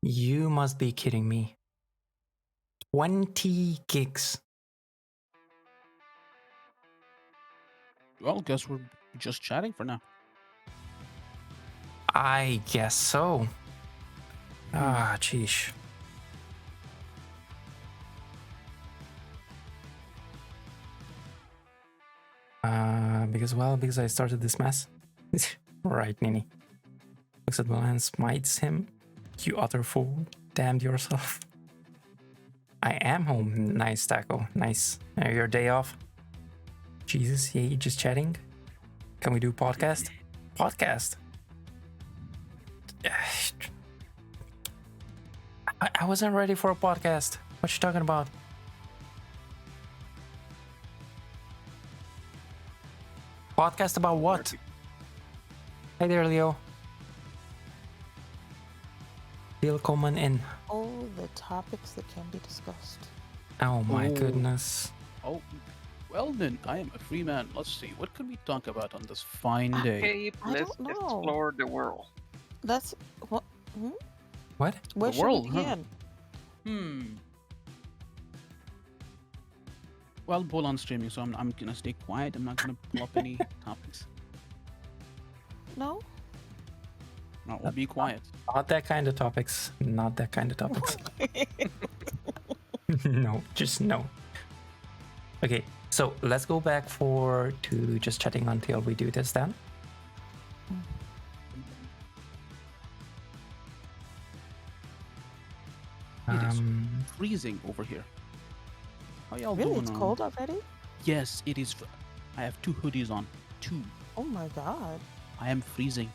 You must be kidding me. 20 gigs. Well, guess we're just chatting for now. I guess so. Ah, sheesh. Because I started this mess. Right, Nini. Looks at Milan, smites him. You utter fool. Damned yourself. I am home. Nice, Taco. Nice. Your day off? Jesus, yeah, just chatting? Can we do podcast? Podcast? I wasn't ready for a podcast. What you talking about? Podcast about what? Hey there, Leo. Willkommen in. All the topics that can be discussed. Oh my goodness. Oh, well then, I am a free man. Let's see, what could we talk about on this fine day? Okay, I let's don't know. explore the world. That's what? What? Where The should world, we huh? begin? Well, Bolan's streaming, so I'm gonna stay quiet. I'm not gonna pull up any topics. No. No, we'll be quiet. Not that kind of topics. Not that kind of topics. No, just no. Okay, so let's go back to just chatting until we do this then. It is freezing over here. How y'all Really, doing? it's cold already? Yes, it is. I have 2 hoodies on. 2. Oh my god! I am freezing.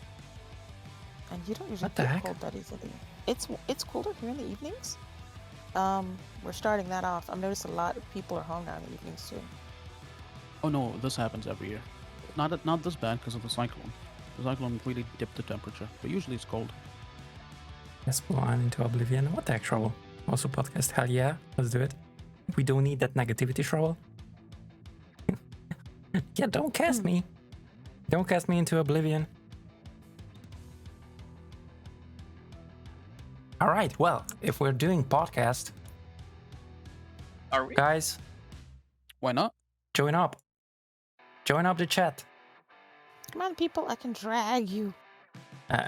And you don't usually What the get heck? cold that easily. It's colder here in the evenings. We're starting that off. I've noticed a lot of people are home now in the evenings too. Oh no, this happens every year. Not this bad because of the cyclone. The cyclone really dipped the temperature, but usually it's cold. Let's go on into oblivion. What the heck, trouble? Also podcast, hell yeah, let's do it. We don't need that negativity, trouble. Yeah, don't cast me. Don't cast me into oblivion. All right, well, if we're doing podcast, Are we? guys, Why not? join up. Join up the chat. Come on, people! I can drag you.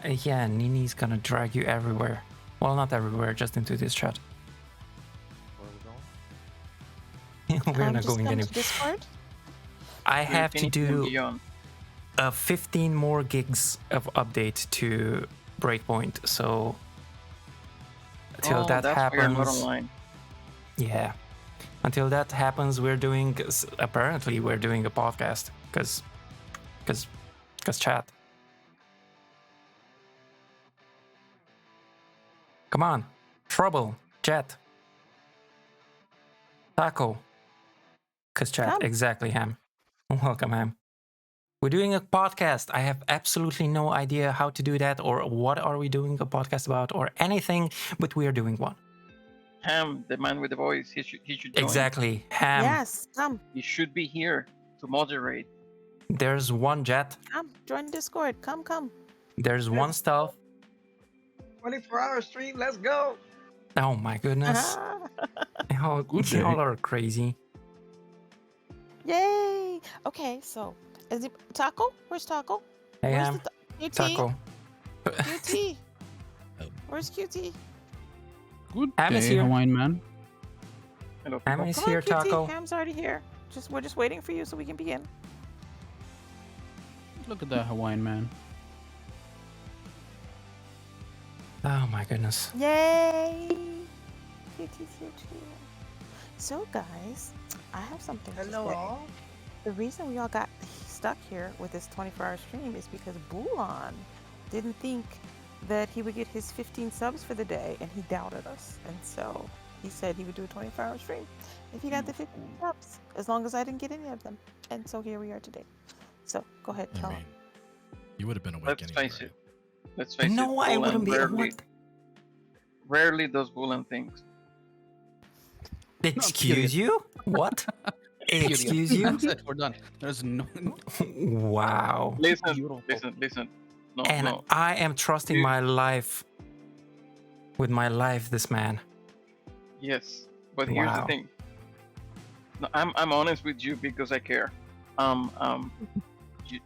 Yeah, Nini's gonna drag you everywhere. Well, not everywhere, just into this chat. We're not Just going come anywhere. to Discord. I have to Infinity and do beyond. 15 more gigs of update to Breakpoint, so till that that's why you're not happens, online. yeah. Until that happens, apparently we're doing a podcast, cause chat. Come on, Trouble, Jet, Taco, cause chat, Come. exactly, Ham. Welcome, Ham. We're doing a podcast. I have absolutely no idea how to do that or what are we doing a podcast about or anything, but we are doing one. Ham, the man with the voice, he should join. Exactly. Ham. Yes, come, He should be here to moderate. There's one Jet. come, join Discord. Come. There's one Stealth. 24-hour stream, let's go! Oh my goodness. Oh, Good day. y'all are crazy. Yay! Okay, so is it Taco? Where's Taco? Hey, Where's Ham. QT? Taco. QT. Where's QT? Good Ham is day, here. Hawaiian man. Hello, Ham people. is Come here, on, QT. Taco. Ham's already here. We're just waiting for you so we can begin. Look at that Hawaiian man. Oh my goodness. Yay! QT's here too. So guys, I have something to Hello say. all. The reason we all got stuck here with this 24-hour stream is because Bulan didn't think that he would get his 15 subs for the day, and he doubted us. And so he said he would do a 24-hour stream if he got the 15 subs, as long as I didn't get any of them. And so here we are today. So go ahead, tell him. You would have been awake Let's anyway. face it. Let's face it. No, I Bulan wouldn't be. Rarely does Bulan things. Excuse you? What? Excuse you? That's it. We're done. There's no. Wow. Listen, Beautiful. listen. No, And no. I am trusting You- my life with my life, this man. Yes, but here's the Wow. thing. No, I'm honest with you because I care.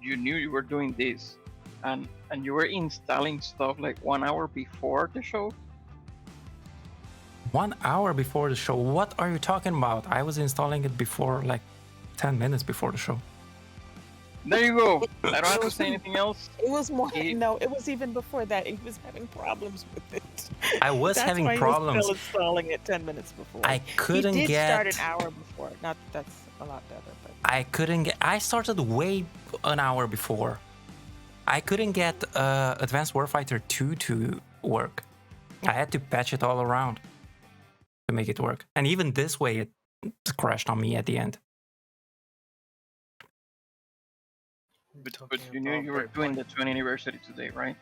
You knew you were doing this, and you were installing stuff like 1 hour before the show. 1 hour before the show. What are you talking about? I was installing it before, like 10 minutes before the show. There you go. I don't have to say anything else. It was more. He- No, it was even before that. He was having problems with it. I was That's having why problems. He was still installing it 10 minutes before. I couldn't he did get. start an hour before. Not that that's a lot better, but I couldn't get. I started way an hour before. I couldn't get Advanced Warfighter 2 to work. I had to patch it all around to make it work. And even this way, it crashed on me at the end. But you knew you were doing the 20th anniversary today, right?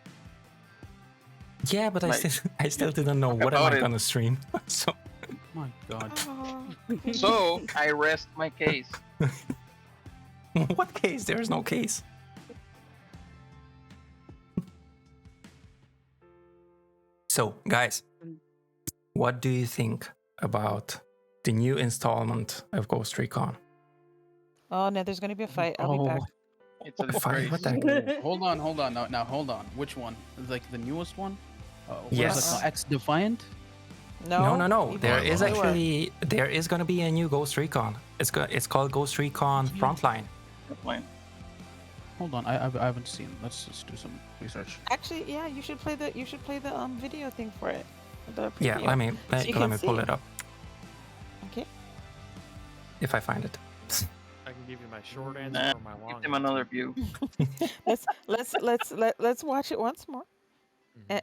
Yeah, but Like, I still didn't know talk what am about I it. gonna stream. So My God. So I rest my case. what case? There is no case. So, guys, what do you think about the new installment of Ghost Recon? oh no, there's gonna be a fight. I'll be back. It's a Fine, disgrace. what the heck? Hold on. Now, hold on. Which one? Like the newest one? What is Yes. it called? X Defiant? No, No. even There is newer. actually gonna be a new Ghost Recon. It's called Ghost Recon Frontline. Fine. Hold on. I haven't seen. Let's just do some research. Actually, yeah, you should play the video thing for it. The Yeah, preview. let me you can pull see. it up Okay. if I find it. I can give you my short answer Nah, or my long Give them answer. another view. Let's watch it once more, Mhm.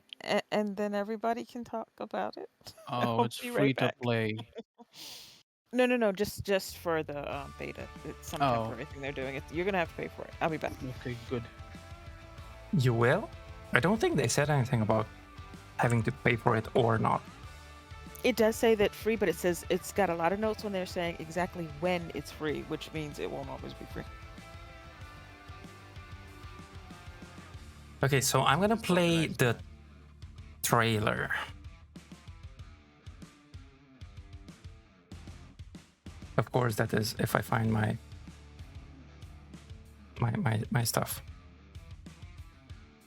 and then everybody can talk about it. Oh, I'll it's be free right to back. play. No, just for the beta. It's some Oh. temporary thing they're doing. You're gonna have to pay for it. I'll be back. Okay, good. You will? I don't think they said anything about having to pay for it or not. It does say that free, but it says it's got a lot of notes when they're saying exactly when it's free, which means it won't always be free. Okay, so I'm gonna play the trailer. Of course, that is if I find my stuff.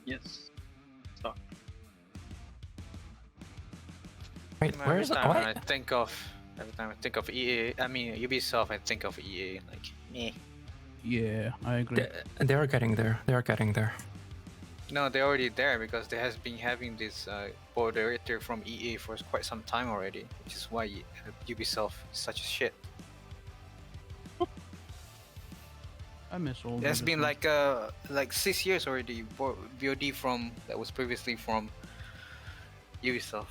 Yes. Stop. Wait, Every where's time what? I think of EA, I mean Ubisoft, I think of EA like meh. Yeah, I agree. They're getting there. They're getting there. No, they're already there because they has been having this board director from EA for quite some time already, which is why Ubisoft is such a shit. I miss old. It has been Ubisoft. like 6 years already. VOD from that was previously from Ubisoft.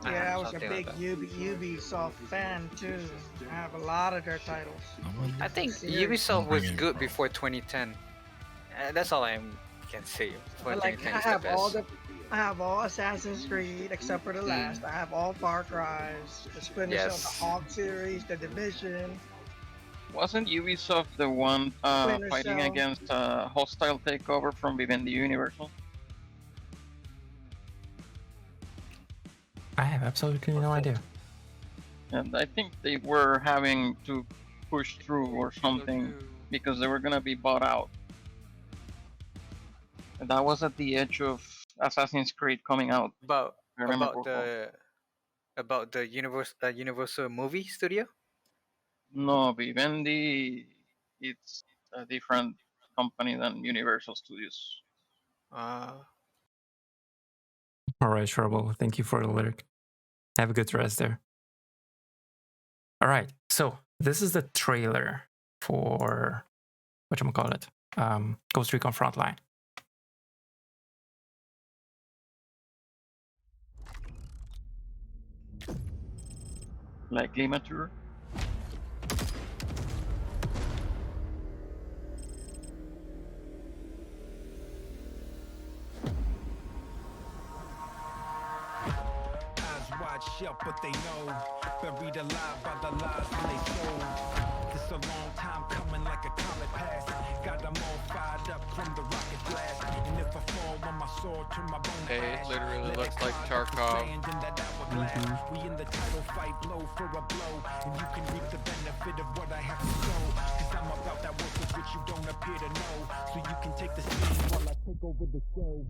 Yeah, I was a Something big like that. Ubisoft fan too. I have a lot of their titles. I think Serious. Ubisoft was good before 2010. That's all I can say. Before Like 2010 I is the have best. I have all Assassin's Creed except for the last. I have all Far Cry's, the Splinter Cell, Yes. the Hawk series, the Division. Wasn't Ubisoft the one Splinter fighting Cell. against a hostile takeover from Vivendi Universal? I have absolutely no idea. And I think they were having to push through or something because they were gonna be bought out. And that was at the edge of Assassin's Creed coming out. About I remember. about the Universal movie studio. No, Vivendi, it's a different company than Universal Studios. All right, Sherble. Thank you for the lyric. Have a good rest there. All right, so this is the trailer for whatchamacallit, Ghost Recon Frontline. Like mature. Eyes wide shut, but they know. Buried alive by the lies when they sold. It's a long time coming like a comet pass. Got them all fired up from the rocket blast. And if I fall fall on my sword, turn my bone It crash. literally Let looks it like carve up the Tarkov. sand in that hourglass. We in the title fight, blow for a blow, and you can reap the benefit of what I have to show. Cause I'm about that work with which you don't appear to know. So you can take the stage while I take over the show.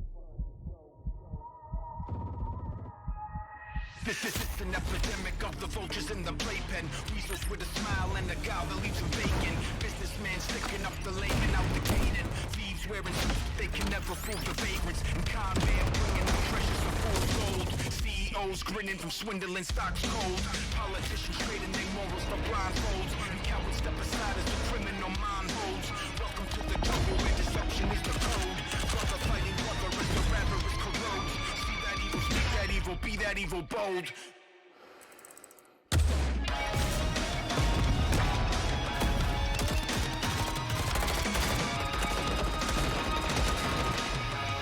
This is an epidemic of the vultures in the playpen. Weasels with a smile and a gal that leaves them vacant. Businessmen sticking up the lane and out the Canaan. Thieves wearing suits, they can never fool the vagrants. And con man bringing the treasures of full gold. CEOs grinning from swindling stocks cold. Politicians trading their morals for blindfolds. And cowards step aside as the criminal mind holds. Welcome to the jungle where deception is the code. Brother fighting brother as the avarice corrodes. See that evil, speak that evil, be that evil bold.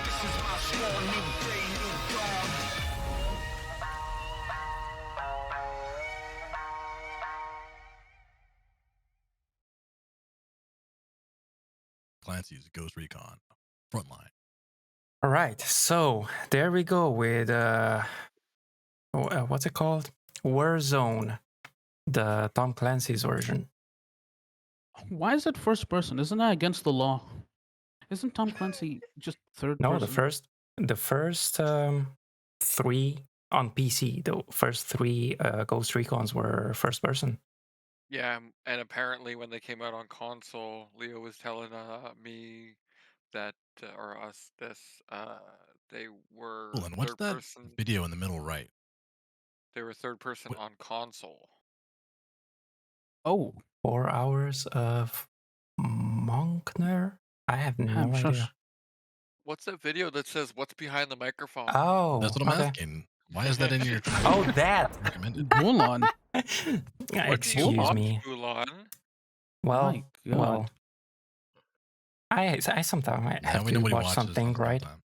This is my sworn new day, new dawn. Clancy's Ghost Recon Frontline. All right, so there we go with what's it called? Warzone, the Tom Clancy's version. Why is it first person? Isn't that against the law? Isn't Tom Clancy just third No, person? the first 3 on PC. The first 3 Ghost Recons were first person. Yeah, and apparently when they came out on console, Leo was telling me that or us this they were Cool, and what's third that person. video in the middle right? They were third person What- on console. Oh, 4 hours of Monkner? I have no shush. idea. What's that video that says "What's behind the microphone"? Oh, That's what I'm okay. asking. Why is that in your Oh, that. recommended? Bullon. What do you Excuse watch, me. Mulan? Well, My God. well. I sometimes I Now have we to know what he watch watches something, on right? sometime.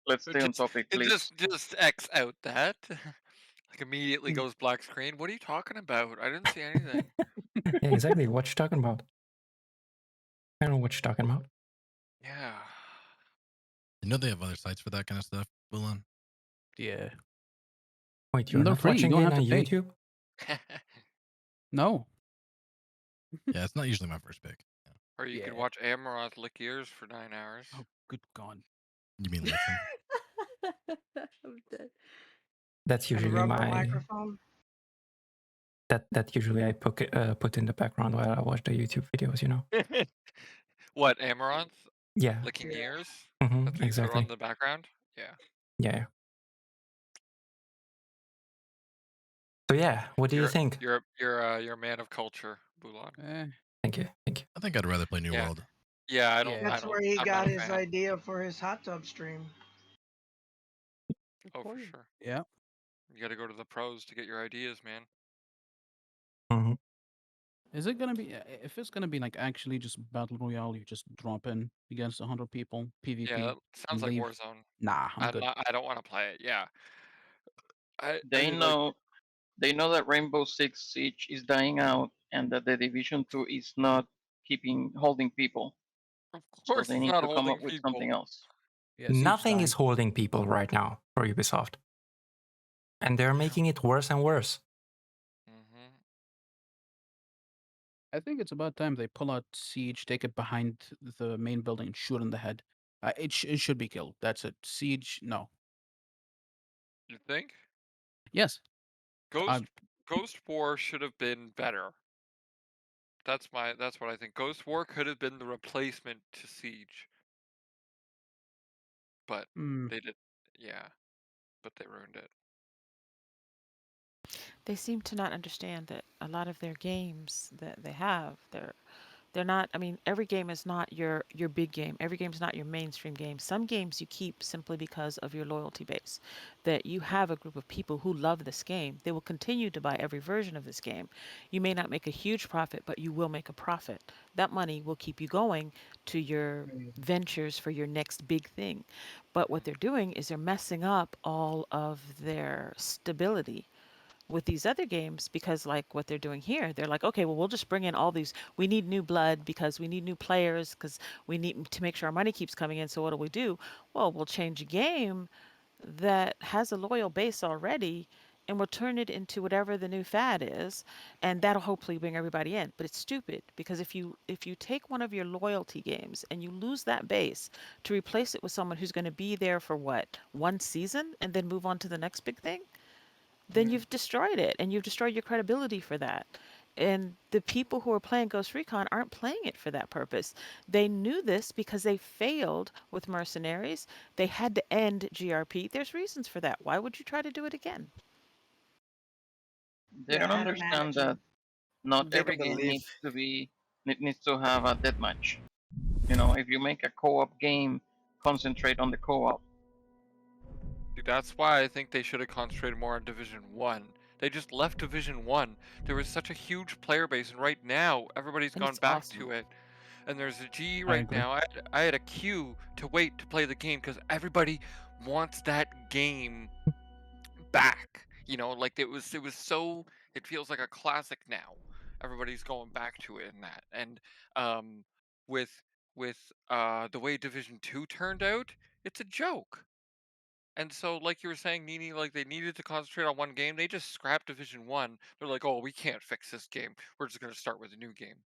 Let's stay on topic, It please. just X out that. Like immediately goes black screen. What are you talking about? I didn't see anything. Yeah, exactly. What you talking about? I don't know what you're talking about. Yeah. You know they have other sites for that kind of stuff, Bulan? Yeah. Wait, you're And they're not free. You watching don't it have on to pay. YouTube? No. Yeah, it's not usually my first pick. Yeah. Or you could Yeah. watch Amaroth lick ears for 9 hours. Oh, good God. You mean listen? I'm dead. That's And usually rub the my microphone. that usually I put in the background while I watch the YouTube videos. You know? What, Amaranth? Yeah. Licking Yeah. ears? That's what you put Exactly. on the background? Yeah. Yeah. So yeah, what do you think? You're a man of culture, Bulan. Thank you. Thank you. I think I'd rather play New Yeah. World. Yeah, I don't. Yeah. That's where he I'm got not a his fan. idea for his hot tub stream. Oh, for sure. Yeah. You got to go to the pros to get your ideas, man. Mm-hmm. Is it gonna be if it's gonna be like actually just battle royale? You just drop in against 100 people, PvP. Yeah, that sounds like leave? Warzone. Nah, I'm good. I don't want to play it. Yeah. They I mean, like, they know that Rainbow Six Siege is dying out and that the Division 2 is not holding people. of So course they it's need not to come holding up with people. something else. Yeah, Siege Nothing died. is holding people right now for Ubisoft, and they're making it worse and worse. Mm-hmm. I think it's about time they pull out Siege, take it behind the main building, and shoot in the head. It should be killed. That's it. Siege, no. You think? Yes. Ghost War should have been better. That's what I think. Ghost War could have been the replacement to Siege. But they did, yeah. But they ruined it. They seem to not understand that a lot of their games that they have, they're not, I mean, every game is not your big game. Every game is not your mainstream game. Some games you keep simply because of your loyalty base. That you have a group of people who love this game. They will continue to buy every version of this game. You may not make a huge profit, but you will make a profit. That money will keep you going to your ventures for your next big thing. But what they're doing is they're messing up all of their stability with these other games, because like what they're doing here, they're like, okay, well, we'll just bring in all these. We need new blood because we need new players because we need to make sure our money keeps coming in. So what do? Well, we'll change a game that has a loyal base already, and we'll turn it into whatever the new fad is, and that'll hopefully bring everybody in. But it's stupid because if you take one of your loyalty games and you lose that base to replace it with someone who's going to be there for what, one season and then move on to the next big thing, then you've destroyed it and you've destroyed your credibility for that. And the people who are playing Ghost Recon aren't playing it for that purpose. They knew this because they failed with Mercenaries. They had to end GRP. There's reasons for that. Why would you try to do it again? They don't Yeah, I'd understand that imagine. not They every don't game believe. needs to have a deathmatch. You know, if you make a co-op game, concentrate on the co-op. Dude, that's why I think they should have concentrated more on Division 1. They just left Division 1. There was such a huge player base, and right now, everybody's And gone it's back awesome. to it. And there's a GE I right agree. now. I had a queue to wait to play the game because everybody wants that game back. You know, like it was so, it feels like a classic now. Everybody's going back to it and that. And um with the way Division 2 turned out, it's a joke. And so, like you were saying, Nini, like they needed to concentrate on one game. They just scrapped Division 1. They're like, oh, we can't fix this game. We're just going to start with a new game.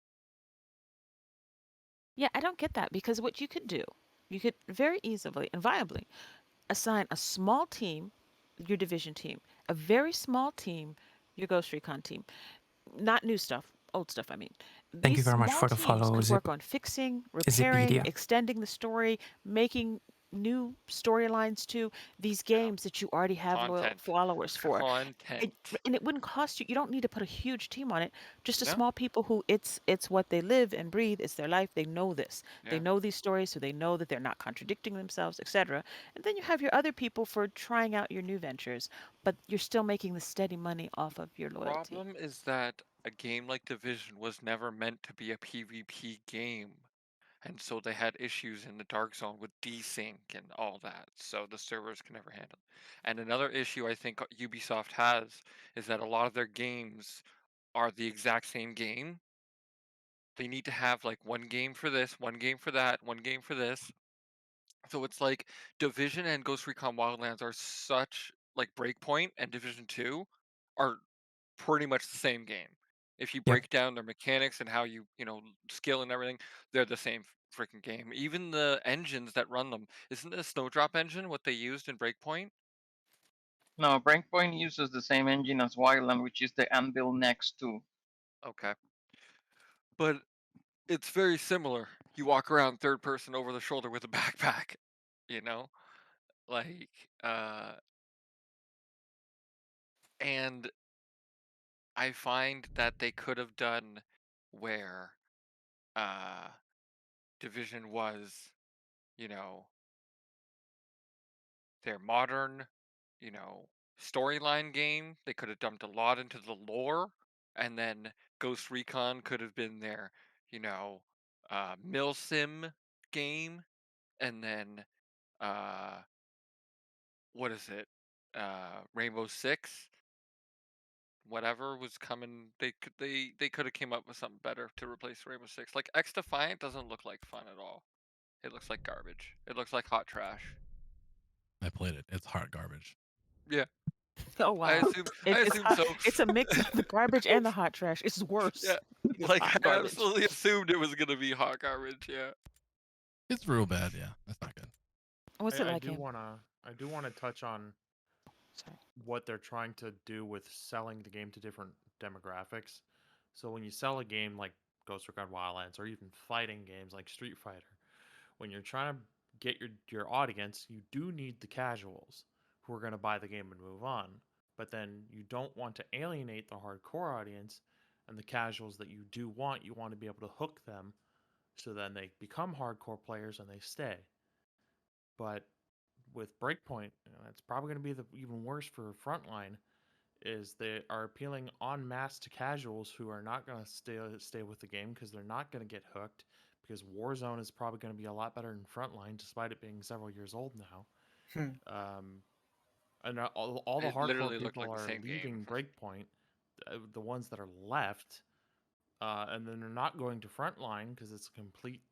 Yeah, I don't get that because what you could do, you could very easily and viably assign a small team, your division team, a very small team, your Ghost Recon team, not new stuff, old stuff, I mean. Thank you These very much small for the teams follow, could work on fixing, repairing, Zipedia. extending the story, making new storylines to these games that you already have loyal Content. followers for. Content. And it wouldn't cost you. You don't need to put a huge team on it. Just a No? small people who it's what they live and breathe. It's their life. They know this. They Yeah. know these stories, so they know that they're not contradicting themselves, etc. And then you have your other people for trying out your new ventures, but you're still making the steady money off of your loyalty. Problem is that a game like Division was never meant to be a PvP game. And so they had issues in the Dark Zone with desync and all that. So the servers can never handle it. And another issue I think Ubisoft has is that a lot of their games are the exact same game. They need to have like one game for this, one game for that, one game for this. So it's like Division and Ghost Recon Wildlands are such like Breakpoint and Division 2 are pretty much the same game. If you Yep. break down their mechanics and how you know, skill and everything, they're the same freaking game. Even the engines that run them, isn't the Snowdrop engine what they used in Breakpoint? No, Breakpoint uses the same engine as Wildland, which is the Anvil Next 2. Okay. But it's very similar. You walk around third person over the shoulder with a backpack, you know? Like, and I find that they could have done where uh Division was, you know, their modern, you know, storyline game. They could have dumped a lot into the lore, and then Ghost Recon could have been their, you know, milsim game, and then uh, what is it? Rainbow Six, whatever was coming. They could have came up with something better to replace Rainbow Six. Like X Defiant doesn't look like fun at all. It looks like garbage. It looks like hot trash. I played it. It's hot garbage. Yeah, Oh I wow. assume. I It's assume hot, so. it's a mix of the garbage and the hot trash. It's worse. Yeah, It's like hot I garbage. absolutely assumed it was gonna be hot garbage. Yeah. It's real bad. Yeah, that's not good. What's it I like do him? wanna touch on Sorry. what they're trying to do with selling the game to different demographics. So when you sell a game like Ghost Recon Wildlands or even fighting games like Street Fighter, when you're trying to get your audience, you do need the casuals who are going to buy the game and move on. But then you don't want to alienate the hardcore audience, and the casuals that you do want, you want to be able to hook them so then they become hardcore players and they stay. But with Breakpoint, it's probably going to be even worse for Frontline. Is they are appealing en masse to casuals who are not going to stay with the game because they're not going to get hooked. Because Warzone is probably going to be a lot better than Frontline, despite it being several years old now. Hmm. Um, And all the It hardcore literally looked people like the are same game. leaving Breakpoint, the ones that are left, and then they're not going to Frontline because it's a complete,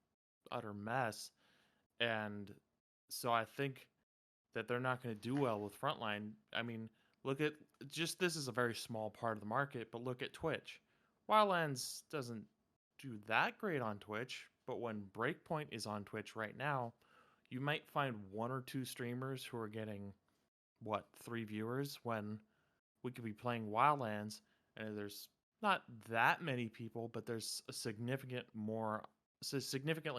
utter mess. And so I think that they're not going to do well with Frontline. I mean, look at just this is a very small part of the market, but look at Twitch. Wildlands doesn't do that great on Twitch, but when Breakpoint is on Twitch right now, you might find one or two streamers who are getting what 3 viewers when we could be playing Wildlands and there's not that many people, but there's a significantly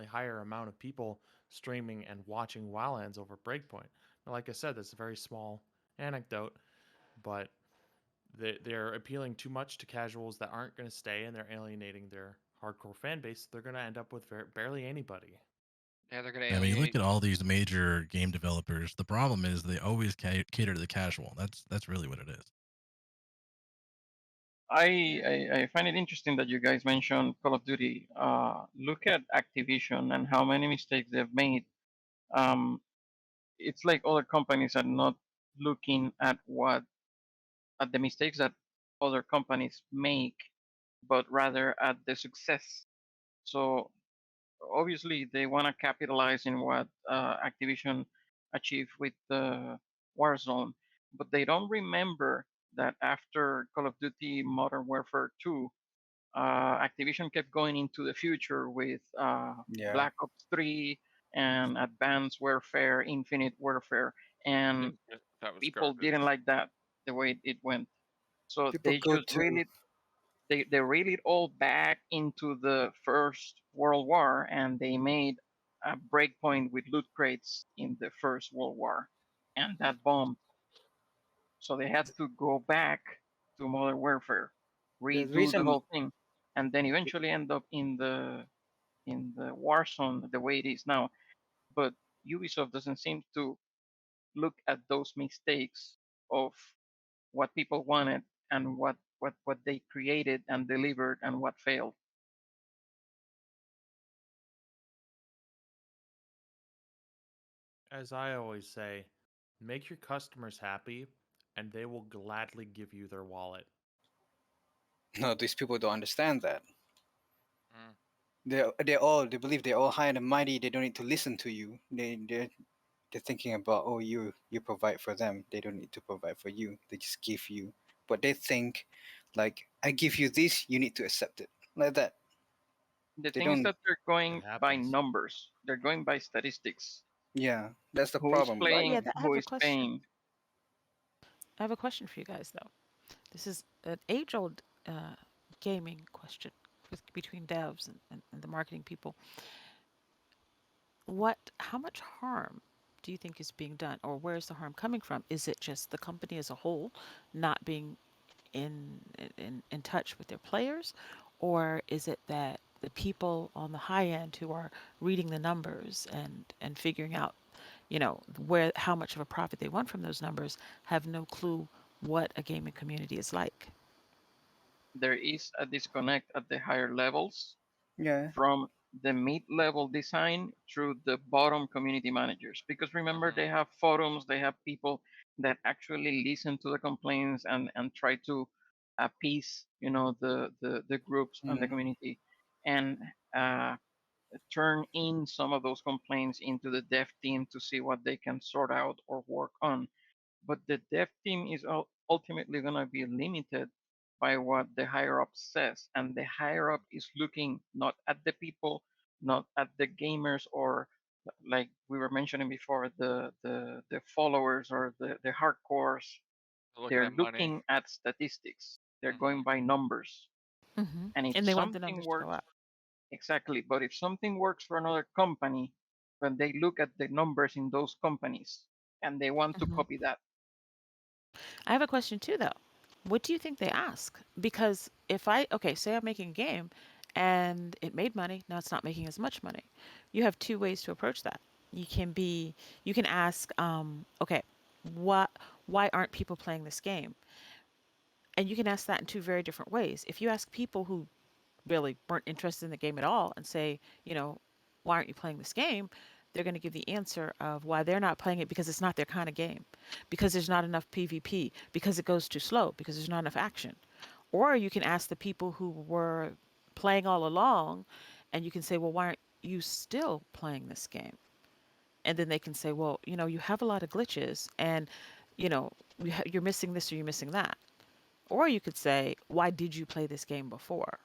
higher amount of people streaming and watching Wildlands over Breakpoint. Now, like I said, that's a very small anecdote, but they're appealing too much to casuals that aren't going to stay, and they're alienating their hardcore fan base. They're going to end up with barely anybody. Yeah, they're gonna I mean, you look alienate. at all these major game developers. The problem is they always cater to the casual. That's really what it is. I find it interesting that you guys mentioned Call of Duty. Look at Activision and how many mistakes they've made. Um, it's like other companies are not looking at the mistakes that other companies make, but rather at the success. So obviously they want to capitalize in what Activision achieved with the Warzone, but they don't remember that after Call of Duty Modern Warfare 2, Activision kept going into the future with Yeah. Black Ops 3 and Advanced Warfare, Infinite Warfare, and That was people garbage. didn't like that the way it went. So People they go just to really they reeled it all back into the First World War, and they made a breakpoint with loot crates in the First World War, and that bombed. So they had to go back to Modern Warfare, the redo the reason. whole thing, and then eventually end up in the war zone the way it is now. But Ubisoft doesn't seem to look at those mistakes of what people wanted and what they created and delivered and what failed. As I always say, make your customers happy, and they will gladly give you their wallet. No, these people don't understand that. Mm. They believe they're all high and mighty. They don't need to listen to you. They're thinking about, oh, you provide for them. They don't need to provide for you. They just give you. But they think like, I give you this, you need to accept it, like that. The They thing is don't. that they're It going by happens. numbers. They're going by statistics. Yeah, that's the Who is problem. Oh Like, yeah, playing? I Who have a is question. paying? I have a question for you guys though. This is an age-old gaming question between devs and the marketing people. How much harm do you think is being done, or where's the harm coming from? Is it just the company as a whole not being in touch with their players, or is it that the people on the high end who are reading the numbers and figuring out, where how much of a profit they want from those numbers have no clue what a gaming community is like? There is a disconnect at the higher levels yeah, from the mid-level design through the bottom community managers. Because remember, Mm-hmm. they have forums, they have people that actually listen to the complaints and try to appease, the groups and the mm, community, and uh, turn in some of those complaints into the dev team to see what they can sort out or work on. But the dev team is ultimately going to be limited by what the higher up says, and the higher up is looking not at the people, not at the gamers, or like we were mentioning before, the followers or the hardcores. Looking They're at money. looking at statistics. They're Mm-hmm. going by numbers, and if And they want the something numbers to go works up. exactly, but if something works for another company, then they look at the numbers in those companies and they want to hmm copy that. I have a question too, though. What do you think they ask? Because if okay, say I'm making a game and it made money, now it's not making as much money. You have two ways to approach that. You can ask, okay, what, why aren't people playing this game? And you can ask that in two very different ways. If you ask people who really weren't interested in the game at all and say, why aren't you playing this game? they're going to give the answer of why they're not playing it because it's not their kind of game, because there's not enough PvP, because it goes too slow, because there's not enough action. Or you can ask the people who were playing all along and you can say, well, why aren't you still playing this game? And then they can say, well, you have a lot of glitches and, you know, you're missing this or you're missing that. Or you could say, why did you play this game before?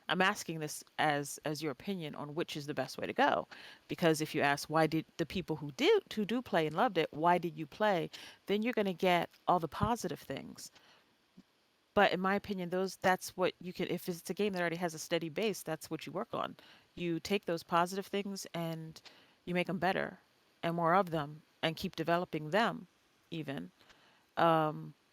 I'm asking this as your opinion on which is the best way to go, because if you ask why did the people who do play and loved it, why did you play, then you're going to get all the positive things. But in my opinion, that's what you can, if it's a game that already has a steady base, that's what you work on. You take those positive things and you make them better and more of them and keep developing them even.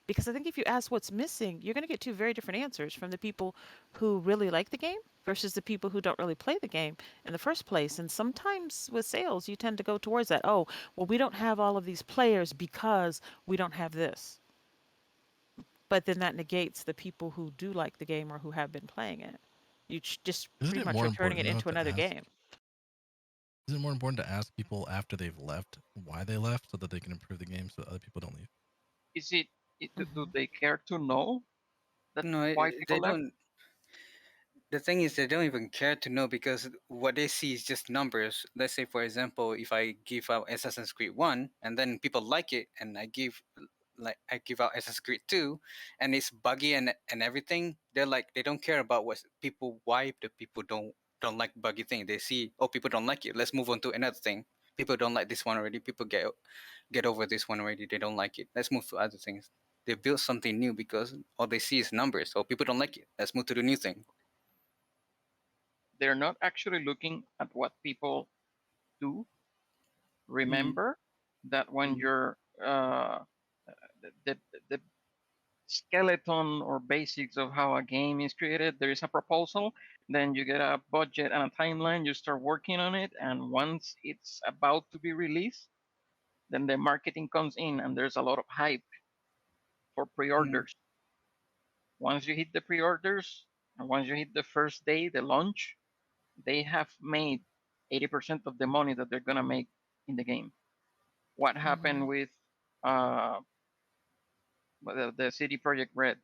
Because I think if you ask what's missing, you're going to get two very different answers from the people who really like the game versus the people who don't really play the game in the first place. And sometimes with sales, you tend to go towards that. Oh, well, we don't have all of these players because we don't have this. But then that negates the people who do like the game or who have been playing it. You just Isn't pretty it much more are turning important it though into to another ask? game. Isn't it more important to ask people after they've left why they left so that they can improve the game so that other people don't leave? Is it, do Hmm. they care to know that No, why they people left? don't. The thing is, they don't even care to know because what they see is just numbers. Let's say, for example, if I give out Assassin's Creed 1 and then people like it, and I give out Assassin's Creed 2 and it's buggy and everything, they're like, they don't care about what people, why the people don't like buggy thing. They see, oh, people don't like it. Let's move on to another thing. People don't like this one already. People get over this one already. They don't like it. Let's move to other things. They build something new because all they see is numbers. Oh, people don't like it. Let's move to the new thing. They're not actually looking at what people do. Mm-hmm. Remember that when Mm-hmm. you're the skeleton or basics of how a game is created, there is a proposal, then you get a budget and a timeline, you start working on it, and once it's about to be released, then the marketing comes in and there's a lot of hype for Mm-hmm. pre-orders. Once you hit the pre-orders and once you hit the first day, the launch, they have made 80% of the money that they're gonna make in the game. What happened Hmm. with uh, the CD Projekt Red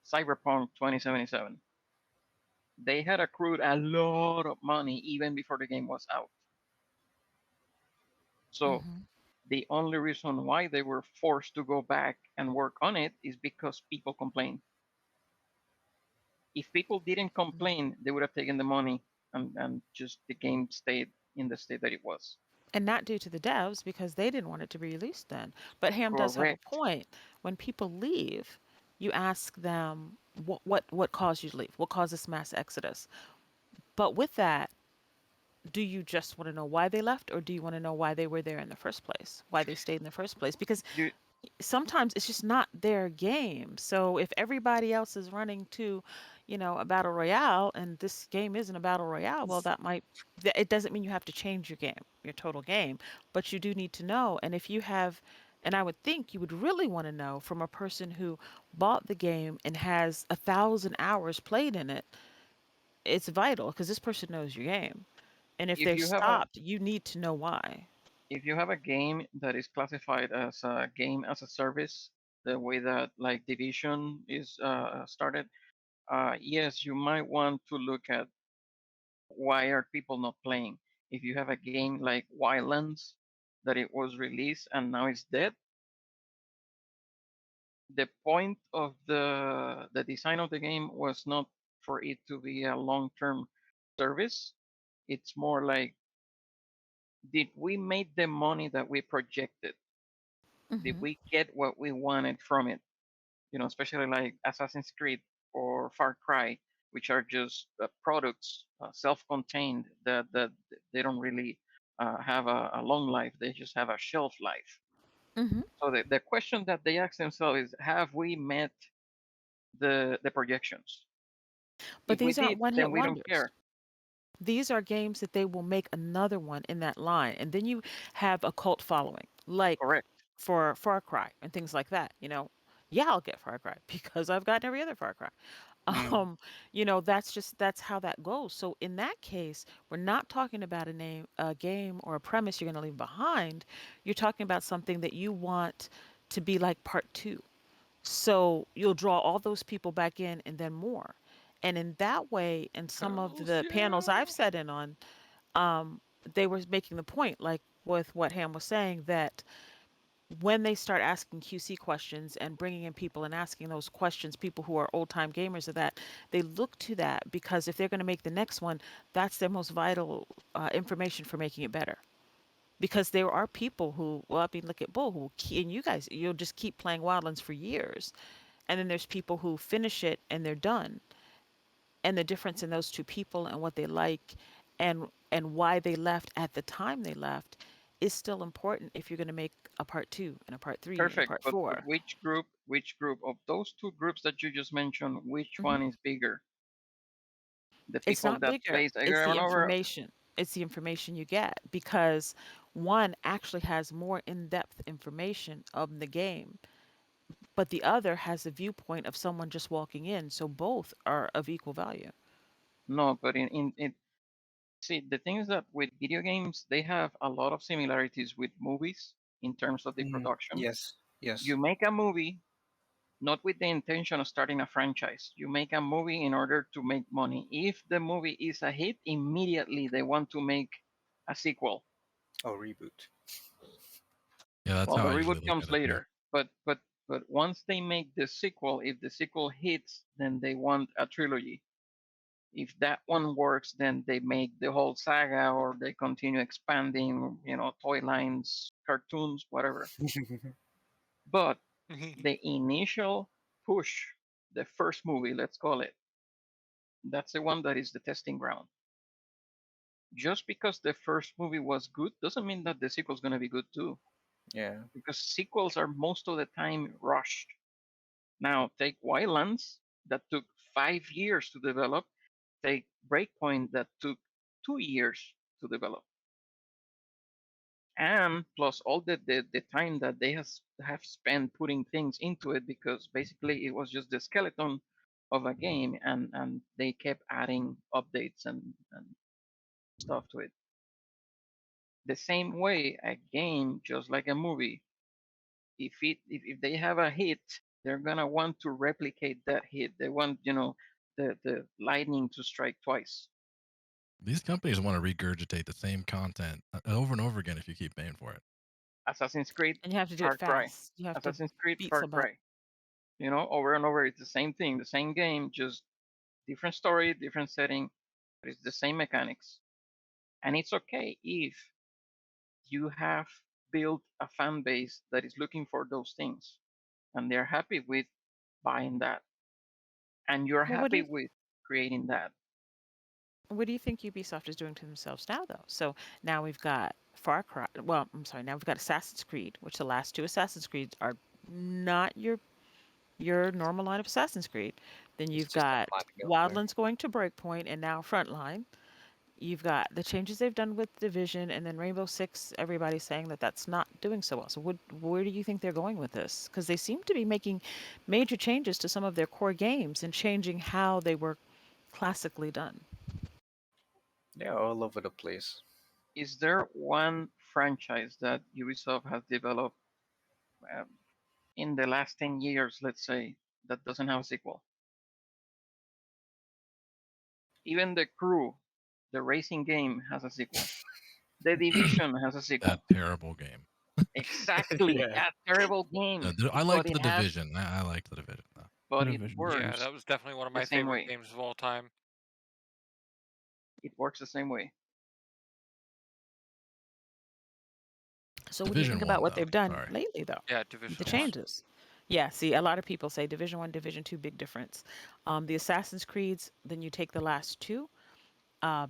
Cyberpunk 2077? They had accrued a lot of money even before the game was out. So Hmm. the only reason why they were forced to go back and work on it is because people complained. If people didn't complain, they would have taken the money and just the game stayed in the state that it was. And not due to the devs because they didn't want it to be released then. But Ham does have a Correct. point. When people leave, you ask them what caused you to leave? What caused this mass exodus? But with that, do you just want to know why they left or do you want to know why they were there in the first place? Why they stayed in the first place? Because You, sometimes it's just not their game. So if everybody else is running to, a battle royale and this game isn't a battle royale, well, it doesn't mean you have to change your game, your total game, but you do need to know. And if you have, and I would think you would really want to know from a person who bought the game and has 1,000 hours played in it, it's vital because this person knows your game. And if if they're you have a stopped, you need to know why. if you have a game that is classified as a game as a service, the way that like Division is started, yes, you might want to look at why are people not playing. If you have a game like Wildlands that it was released and now it's dead, the point of the design of the game was not for it to be a long-term service. It's more like, did we make the money that we projected? Did Hmm. we get what we wanted from it? Especially like Assassin's Creed or Far Cry, which are just products, self-contained, that they don't really have a long life. They just have a shelf life. Hmm. So the question that they ask themselves is, have we met the projections? But If we these aren't did, one hit then we don't wonders. care. These are games that they will make another one in that line. And then you have a cult following, like Correct. for Far Cry and things like that. Yeah, I'll get Far Cry because I've gotten every other Far Cry. Mm. That's how that goes. So in that case, we're not talking about a game or a premise you're going to leave behind. You're talking about something that you want to be like part two. So you'll draw all those people back in and then more. And in that way, in some of Hells the panels yeah. I've sat in on, they were making the point, like with what Ham was saying, that when they start asking QC questions and bringing in people and asking those questions, people who are old time gamers of that, they look to that because if they're going to make the next one, that's their most vital information for making it better. Because there are people who, well, I mean, look at Bull, and you guys, you'll just keep playing Wildlands for years. And then there's people who finish it and they're done. And the difference in those two people and what they like and why they left at the time they left is still important if you're going to make a part two and a part three and a Perfect. part But four. which group of those two groups that you just mentioned, which Hmm. one is bigger? The It's people not that bigger, plays it's over the and over. information. It's the information you get because one actually has more in depth information of the game, but the other has the viewpoint of someone just walking in. So both are of equal value. No, but in see, the thing is that with video games, they have a lot of similarities with movies in terms of the Mm. production. Yes. Yes. You make a movie not with the intention of starting a franchise. You make a movie in order to make money. If the movie is a hit, immediately they want to make a sequel. Or reboot. Yeah, that's Well, how the I usually reboot look comes at it too. later, but once they make the sequel, if the sequel hits, then they want a trilogy. If that one works, then they make the whole saga or they continue expanding, toy lines, cartoons, whatever. But the initial push, the first movie, let's call it, that's the one that is the testing ground. Just because the first movie was good doesn't mean that the sequel's going to be good too, Yeah. because sequels are most of the time rushed. Now, take Wildlands, that took 5 years to develop. Take Breakpoint, that took 2 years to develop. And plus all the time that they have spent putting things into it, because basically it was just the skeleton of a game, and they kept adding updates and stuff to it. The same way, a game, just like a movie, if they have a hit, they're gonna want to replicate that hit. They want, the lightning to strike twice. These companies want to regurgitate the same content over and over again if you keep paying for it. Assassin's Creed, And you have to do it Far Cry. fast. You have to Assassin's Creed, beat Far somebody. Cry. Over and over, it's the same thing, the same game, just different story, different setting, but it's the same mechanics. And it's okay if you have built a fan base that is looking for those things and they're happy with buying that, and you're Well, happy with creating that. what do you think Ubisoft is doing to themselves now, though? So now we've got Far Cry. Well, I'm sorry. Now we've got Assassin's Creed, which the last two Assassin's Creeds are not your normal line of Assassin's Creed. Then It's you've just a got plot builder. Wildlands going to Breakpoint, and now Frontline. You've got the changes they've done with Division, and then Rainbow Six. Everybody's saying that that's not doing so well. So where do you think they're going with this? Because they seem to be making major changes to some of their core games and changing how they were classically done. They're all over the place. Is there one franchise that Ubisoft has developed um, in the last 10 years, let's say, that doesn't have a sequel? Even The Crew, the racing game, has a sequel. The Division has a That sequel. terrible game. Exactly, Yeah. a terrible game, I but liked it the has, Division. I liked the Division though. but it Division was Yeah, nice. works that was definitely one of the my same favorite way. games of all time. It works the same way. So what do you Division think about One what though. they've done Sorry. lately, though? Yeah, The Division 1. changes. Yeah, see, a lot of people say Division One, Division Two, big difference. The Assassin's Creeds, then you take the last two, uh,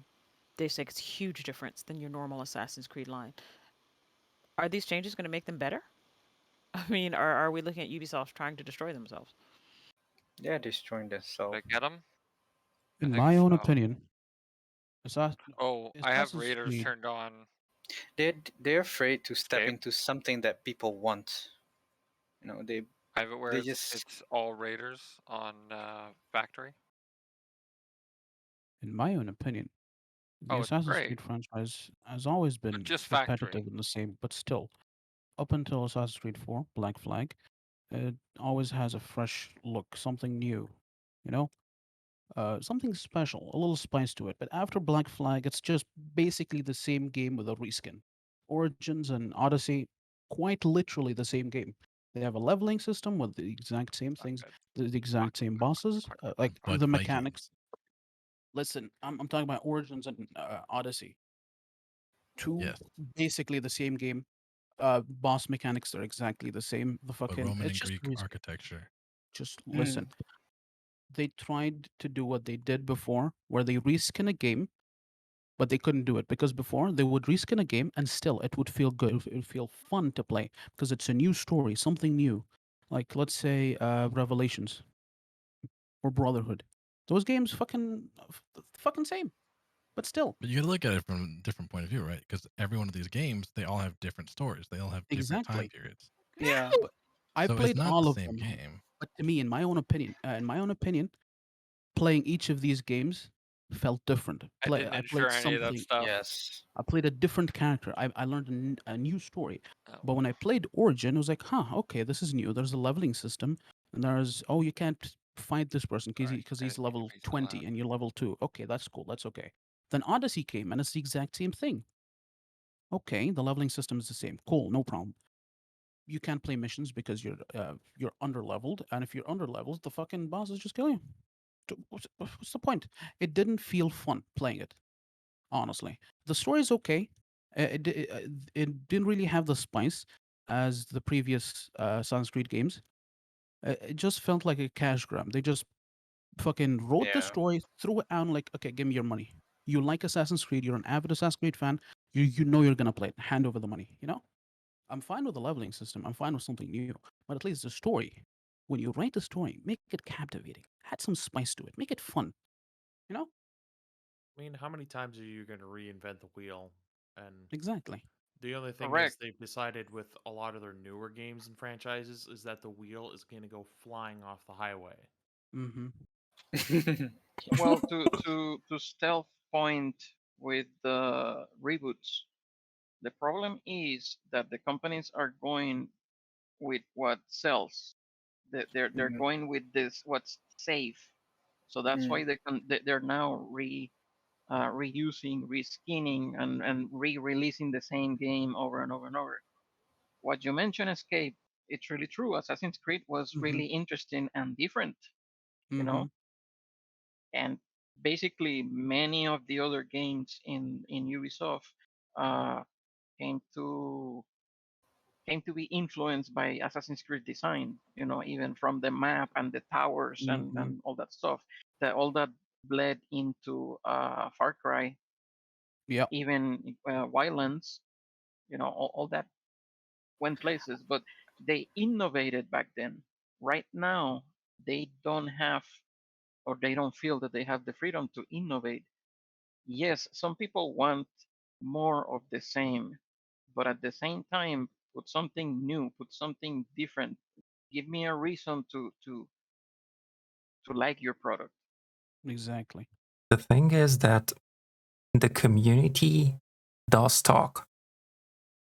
they say it's huge difference than your normal Assassin's Creed line. Are these changes going to make them better? I mean, are we looking at Ubisoft trying to destroy themselves? They're destroying Did themselves. I get him? I In think my own so. opinion, Oh, I have Assassin's Raiders Creed. turned on. They're afraid to step Gabe, into something that people want. You know, I have it where they it's, just it's all Raiders on Factory. in my own opinion, the Oh, it's Assassin's great. Creed franchise has always But been just factory. repetitive and the same, but still, up until Assassin's Creed 4, Black Flag, it always has a fresh look, something new, you know? Something special, a little spice to it. But after Black Flag, it's just basically the same game with a reskin. Origins and Odyssey, quite literally the same game. They have a leveling system with the exact same Not things, good. the exact same bosses, like But the Vikings. mechanics. Listen, I'm talking about Origins and Odyssey. Two Yes. basically the same game. Boss mechanics are exactly the same. The But fucking Roman it's and just Greek reskin. architecture. Just Mm. listen. They tried to do what they did before, where they reskin a game, but they couldn't do it because before they would reskin a game and still it would feel good. It would feel fun to play because it's a new story, something new. Like let's say Revelations or Brotherhood. Those games fucking same, but still But you gotta look at it from a different point of view, right? Because every one of these games, they all have different stories. They all have different time exactly. periods. Yeah. But I So it's played not the all of same them. game. But to me, in my own opinion, playing each of these games felt different. I didn't I ensure played any of that something. stuff. Yes. I played a different character. I learned a new story. Oh. But when I played Origin, it was like, huh, okay, this is new. There's a leveling system, and there's you can't fight this person because Alright, he's level if he's still 20 out. and you're level 2. Okay, that's cool. That's okay. Then Odyssey came, and it's the exact same thing. Okay, the leveling system is the same. Cool, no problem. You can't play missions because you're under leveled, and if you're under leveled, the fucking bosses just kill you. What's the point? It didn't feel fun playing it, honestly. The story's okay. It didn't really have the spice as the previous Assassin's Creed games. It just felt like a cash grab. They just fucking wrote the Yeah. story, threw it out, like, okay, give me your money. You like Assassin's Creed, you're an avid Assassin's Creed fan, you know you're gonna play it. Hand over the money, you know? I'm fine with the leveling system. I'm fine with something new. But at least the story, when you write the story, make it captivating. Add some spice to it. Make it fun. You know? I mean, how many times are you going to reinvent the wheel? And Exactly. the only thing is, Correct. they've decided with a lot of their newer games and franchises is that the wheel is going to go flying off the highway. Mm-hmm. Well, to stealth point with the reboots, the problem is that the companies are going with what sells. They're Mm, going with this what's safe. So that's mm, why they're now reusing, reskinning, and re-releasing the same game over and over and over. What you mentioned, Escape, it's really true. Assassin's Creed was Mm-hmm. really interesting and different, you Mm-hmm. know, and basically many of the other games in Ubisoft uh, came to came to be influenced by Assassin's Creed design. You know, even from the map and the towers Mm-hmm. and all that stuff. That all that bled into Far Cry, Yep. even Wildlands. You know, all that went places, but they innovated back then. Right now, they don't have or they don't feel that they have the freedom to innovate. Yes, some people want more of the same, but at the same time, put something new, put something different. Give me a reason to like your product. Exactly. The thing is that the community does talk,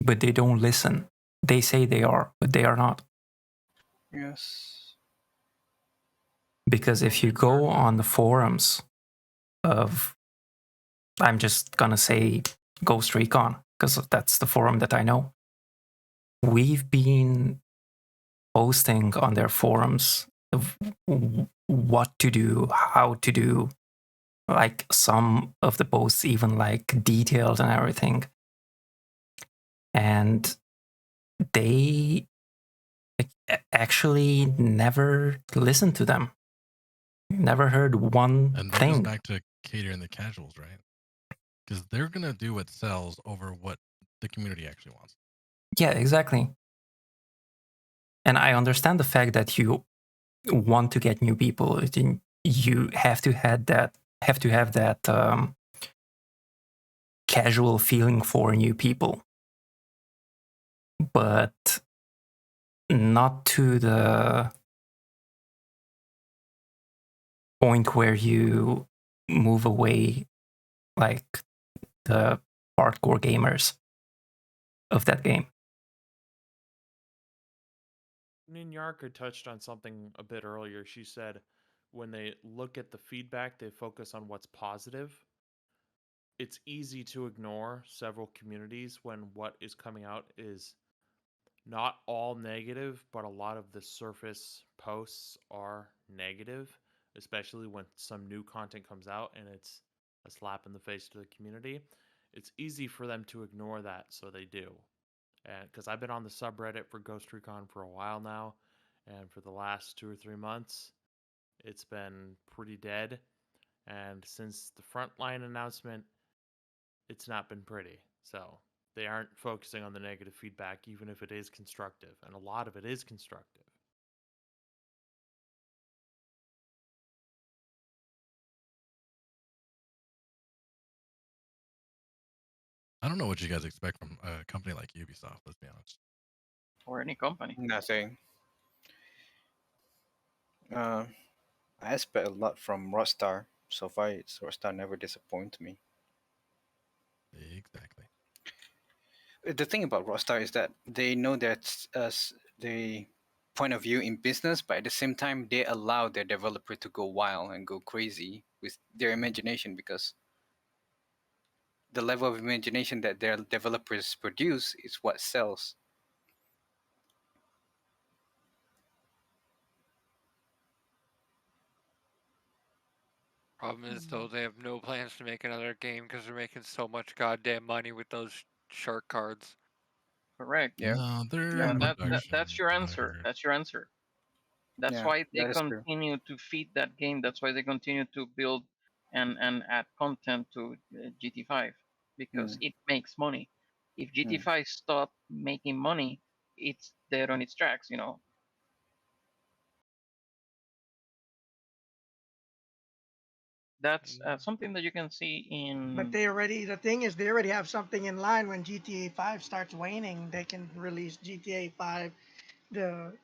but they don't listen. They say they are, but they are not. yes. Because if you go on the forums of, I'm just gonna say Ghost Recon, because that's the forum that I know. We've been posting on their forums of what to do, how to do. Like some of the posts even like detailed and everything. And they actually never listened to them. Never heard one And that goes thing. back to catering the casuals, right? Because they're gonna do what sells over what the community actually wants. Yeah, exactly. And I understand the fact that you want to get new people. You have to have that casual feeling for new people, but not to the point where you move away like the hardcore gamers of that game. Ninyarka touched on something a bit earlier. She said when they look at the feedback, they focus on what's positive. It's easy to ignore several communities when what is coming out is not all negative, but a lot of the surface posts are negative, especially when some new content comes out and it's a slap in the face to the community. It's easy for them to ignore that, so they do. And because I've been on the subreddit for Ghost Recon for a while now, and for the last 2 or 3 months, it's been pretty dead. And since the frontline announcement, it's not been pretty. So they aren't focusing on the negative feedback, even if it is constructive, and a lot of it is constructive. I don't know what you guys expect from a company like Ubisoft. Let's be honest. Or any company. Nothing. I expect a lot from Rockstar. So far, Rockstar never disappoints me. Exactly. The thing about Rockstar is that they know that's the point of view in business, but at the same time, they allow their developer to go wild and go crazy with their imagination, because the level of imagination that their developers produce is what sells. Problem is, though, they have no plans to make another game because they're making so much goddamn money with those shark cards. Correct. Yeah. No, they're And in that's production. your I answer. heard. That's your answer. That's Yeah, why they that is true. continue to feed that game. That's why they continue to build and add content to GT5 because Mm. it makes money. If Mm. GT5 stop making money, it's dead on its tracks. That's something that you can see in. But the thing is, they already have something in line. When GTA 5 starts waning, they can release GTA 5, the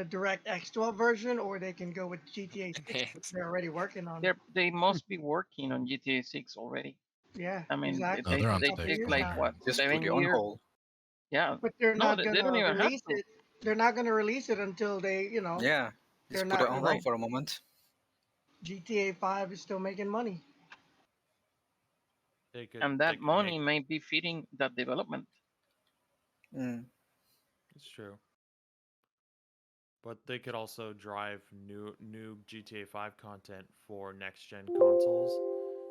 direct X12 version, or they can go with GTA 6, which they're already working on. They must be working on GTA 6 already. Yeah, I mean, exactly. No, they're on they Couple six. take years From what like I now. what heard. Just put 7 it on years? hold. Yeah. But they're No, not they don't gonna even have release to. it. They're not gonna release it until they, Yeah, they're just put it not, on Right. hold for a moment. GTA 5 is still making money. And They that could money make. may be feeding that development. Mm. It's true. But they could also drive new GTA 5 content for next gen consoles,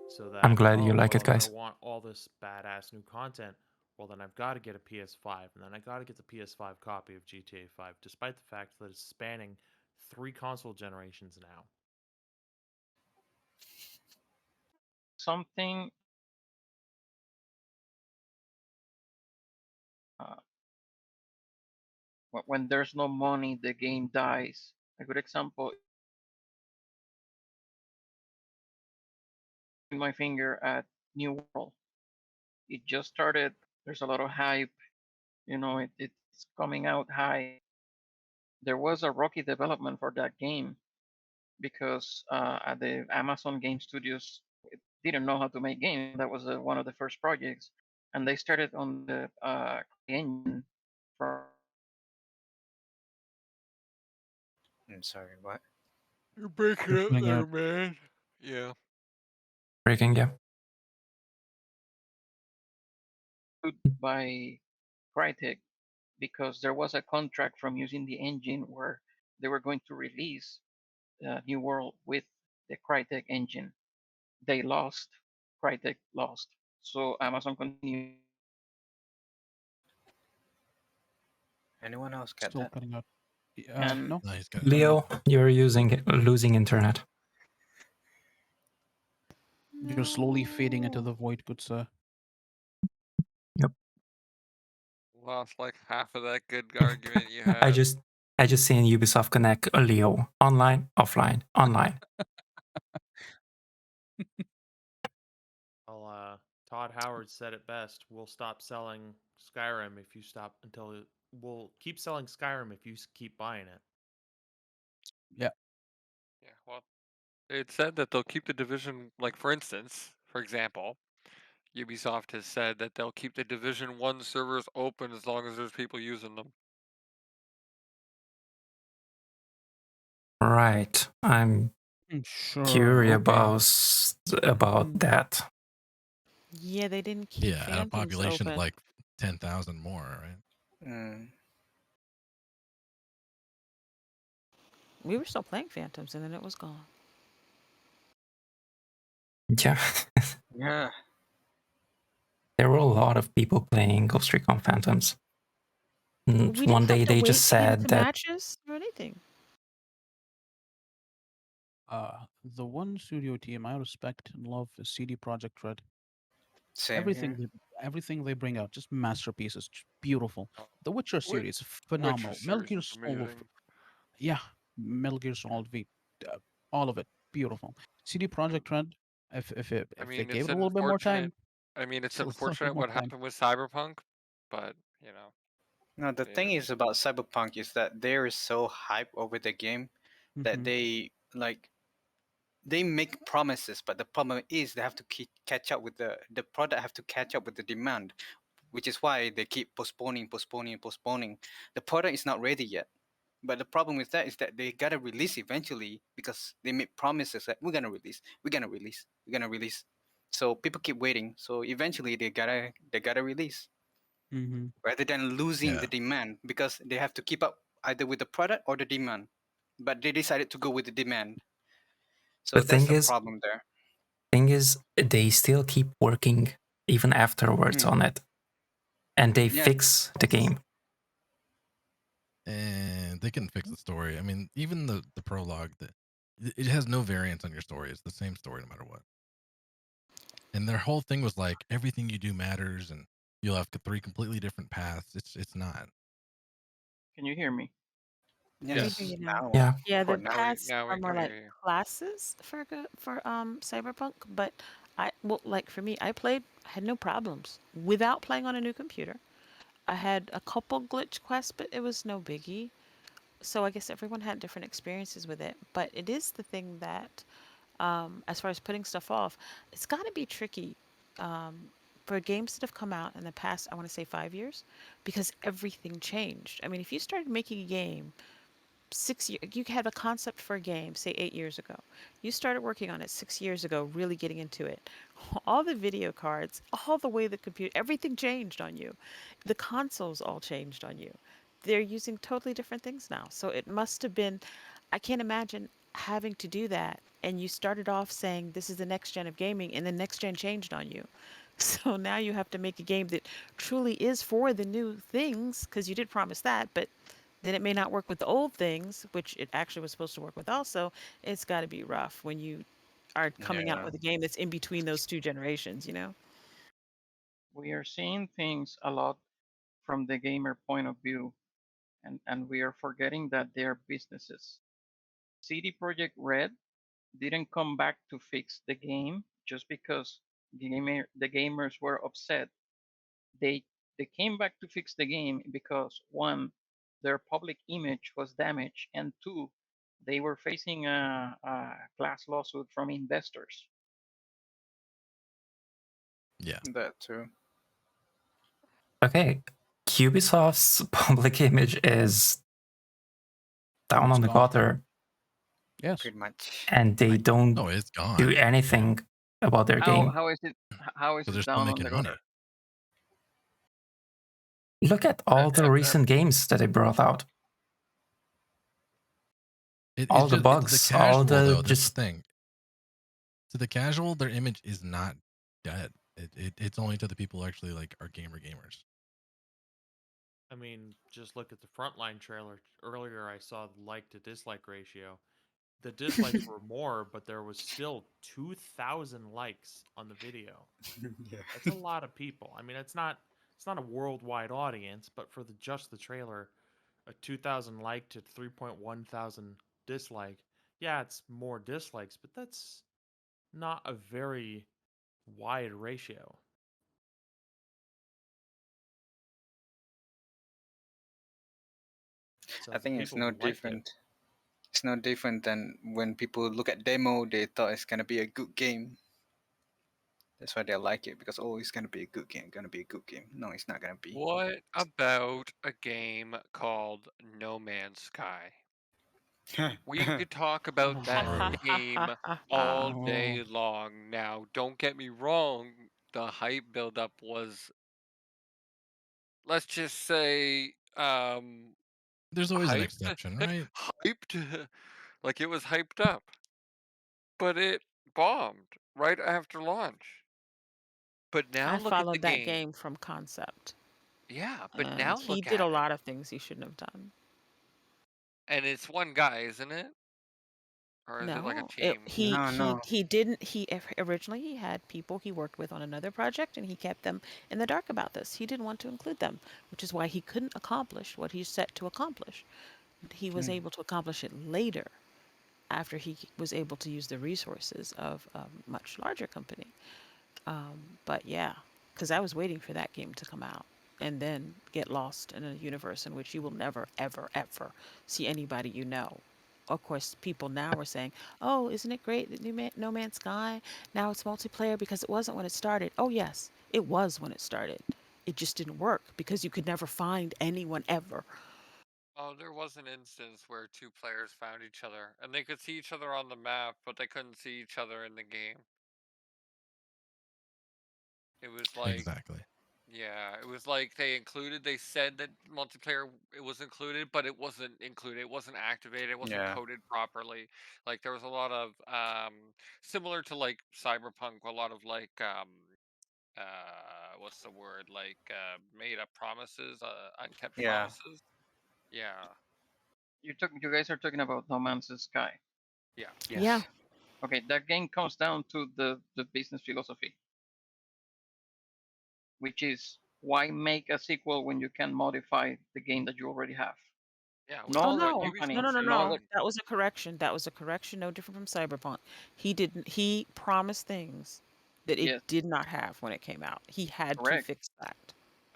so I'm that glad you like it, I guys. want all this badass new content. Well, then I've got to get a PS5, and then I got to get the PS5 copy of GTA 5, despite the fact that it's spanning 3 console generations now. Something uh, when there's no money, the game dies. A good example, my finger at New World. It just started. There's a lot of hype. It's coming out high. There was a rocky development for that game because at the Amazon Game Studios didn't know how to make games. That was one of the first projects, and they started on the engine from. I'm sorry, what? You're breaking up Coming there, out. man. Yeah. Breaking, yeah. By Crytek because there was a contract from using the engine where they were going to release New World with the Crytek engine. They lost. Crytek lost. So Amazon continued. Anyone else get Still that? cutting out. And No. No, he's good. Leo, you're losing internet. You're slowly fading into the void, good sir. Yep. Lost like half of that good argument you had. I just seen Ubisoft Connect Leo online, offline, online. Well, Todd Howard said it best. We'll stop selling Skyrim if you stop until we'll keep selling Skyrim if you keep buying it. Yeah. Yeah, well, It said that they'll keep the Division, like for instance, for example, Ubisoft has said that they'll keep the Division 1 servers open as long as there's people using them. Right. I'm Sure. curious Okay. about that. Yeah, they didn't keep Yeah, at a Phantoms population of open. like 10,000 more, right? Mm. We were still playing Phantoms, and then it was gone. Yeah. Yeah. There were a lot of people playing Ghost Recon Phantoms. And We one didn't have day to they wait just to get said into that matches or anything. The one studio team I respect and love is CD Projekt Red. Same Everything here. everything they bring out, just masterpieces, just beautiful. Oh, The Witcher Wi- series, Witcher phenomenal. Metal series Gear is Solid, amazing. yeah, Metal Gear Solid V, all of it, beautiful. CD Projekt Red, I if they mean, gave it's it a little bit more unfortunate. time, I mean, it's just a little bit unfortunate more what time. happened with Cyberpunk, but No, the it thing is. is about Cyberpunk is that they're so hype over the game that Hmm. they like they make promises, but the problem is they have to catch up with the product have to catch up with the demand, which is why they keep postponing. The product is not ready yet. But the problem with that is that they gotta release eventually because they made promises that we're gonna release. So people keep waiting. So eventually they gotta release Hmm. rather than losing Yeah. the demand because they have to keep up either with the product or the demand. But they decided to go with the demand. the So that's thing the is problem there. they still keep working even afterwards on Mm. it. And they Yeah. fix the game. And they can fix the story. I mean, even the prologue, it has no variance on your story. It's the same story no matter what. And their whole thing was like everything you do matters, and you'll have 3 completely different paths. It's not. Can you hear me? We hear Yes. you now. Now, Yeah. Yeah, for the now. paths Now are we more can like hear you. classes for Cyberpunk, but like for me, I had no problems without playing on a new computer. I had a couple glitch quests, but it was no biggie. So I guess everyone had different experiences with it, but it is the thing that, as far as putting stuff off, it's got to be tricky um, for games that have come out in the past, I want to say 5 years, because everything changed. I mean, if you started making a game 6 years, you had a concept for a game, say 8 years ago. You started working on it 6 years ago, really getting into it. All the video cards, all the way the computer, everything changed on you. The consoles all changed on you. They're using totally different things now. So it must have been, I can't imagine having to do that. And you started off saying this is the next gen of gaming, and the next gen changed on you. So now you have to make a game that truly is for the new things, because you did promise that, but then it may not work with the old things, which it actually was supposed to work with also. It's got to be rough when you are coming out Yeah. with a game that's in between those two generations, you know? We are seeing things a lot from the gamer point of view, and we are forgetting that they are businesses. CD Projekt Red didn't come back to fix the game just because the gamers were upset. They they came back to fix the game because one, their public image was damaged, and two, they were facing a class lawsuit from investors. Yeah. That too. Okay. Ubisoft's public image is down on Almost the gone. gutter, Yes. Pretty much. and they don't Oh, it's do gone. anything about their How game. how is it how is But they're it still down on making the money. gutter? Look at all the recent games that they brought out. All It's the just the bugs, all casual the though. That's the just thing. To the casual, their image is not dead. It's only to the people who actually like are gamers. I mean, just look at the Frontline trailer. Earlier, I saw the like to dislike ratio. The dislikes were more, but there was still 2,000 likes on the video. Yeah. That's a lot of people. I mean, it's not a worldwide audience, but for just the trailer, a 2,000 like to 3.1 thousand dislike. Yeah, it's more dislikes, but that's not a very wide ratio. So I the think it's people no who liked it, different. It's no different than when people look at demo, they thought it's gonna be a good game. That's why they like it, because it's gonna be a good game, gonna be a good game. No, it's not gonna be. What about a game called No Man's Sky? We could talk about that True. game all day long. Now, don't get me wrong, the hype buildup was, let's just say, There's always an hyped, exception, right? hyped, like it was hyped up, but it bombed right after launch. But now I look at the followed that game. game from concept, Yeah, but and now he look did a at it. lot of things he shouldn't have done. And it's one guy, isn't it? Or is it like a No, team? No. he didn't. Originally he had people he worked with on another project, and he kept them in the dark about this. He didn't want to include them, which is why he couldn't accomplish what he set to accomplish. He was able to accomplish it later, after he was able to use the resources of a much larger company. But yeah, because I was waiting for that game to come out and then get lost in a universe in which you will never, ever, ever see anybody you know. Of course, people now are saying, "Oh, isn't it great that No Man's Sky now it's multiplayer because it wasn't when it started." Oh yes, it was when it started. It just didn't work because you could never find anyone ever. Oh, there was an instance where two players found each other, and they could see each other on the map, but they couldn't see each other in the game. It was like, Exactly. yeah, it was like they said that multiplayer it was included, but it wasn't included. It wasn't activated. It wasn't Yeah. coded properly. Like there was a lot of similar to like Cyberpunk, a lot of like what's the word? Like made up promises, unkept Yeah. promises. Yeah. You guys are talking about No Man's Sky. Yeah. Yes. Yeah. Okay, that game comes down to the business philosophy, which is why make a sequel when you can modify the game that you already have? Yeah, No Oh which is other what no, company, no, no, Ubisoft no, did. no no. other. That was a correction. That was a correction. No different from Cyberpunk. He didn't. He promised things that it Yes, did not have when it came out. He had to correct, fix that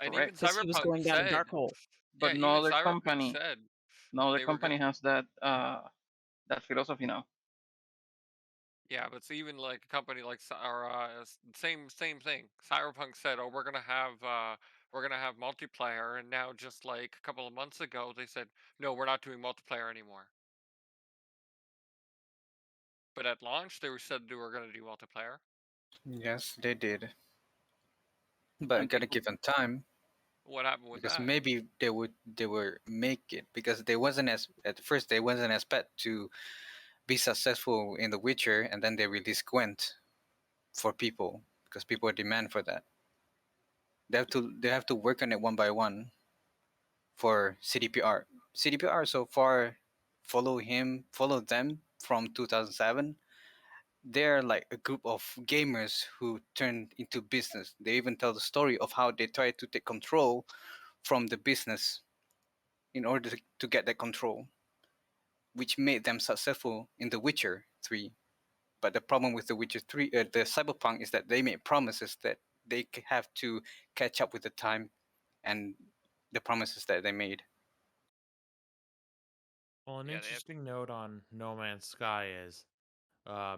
And even correct. because he was Cyberpunk going down a said, dark hole. yeah, But even Cyberpunk said no other they were company gonna. has that philosophy now. Yeah, but it's even like a company like same thing. Cyberpunk said, "Oh, we're gonna have multiplayer," and now just like a couple of months ago, they said, "No, we're not doing multiplayer anymore." But at launch, they said they were gonna do multiplayer. Yes, they did. But And gotta people, give them time, What happened with because that? maybe they were make it, because they wasn't as at first they wasn't expect to be successful in The Witcher, and then they released Gwent for people because people demand for that. They have to work on it one by one for CDPR. CDPR so far follow them from 2007. They're like a group of gamers who turned into business. They even tell the story of how they tried to take control from the business in order to get that control, which made them successful in The Witcher 3. But the problem with The Witcher 3, the Cyberpunk, is that they made promises that they have to catch up with the time and the promises that they made. Well, an Yeah, they have. interesting note on No Man's Sky is, uh,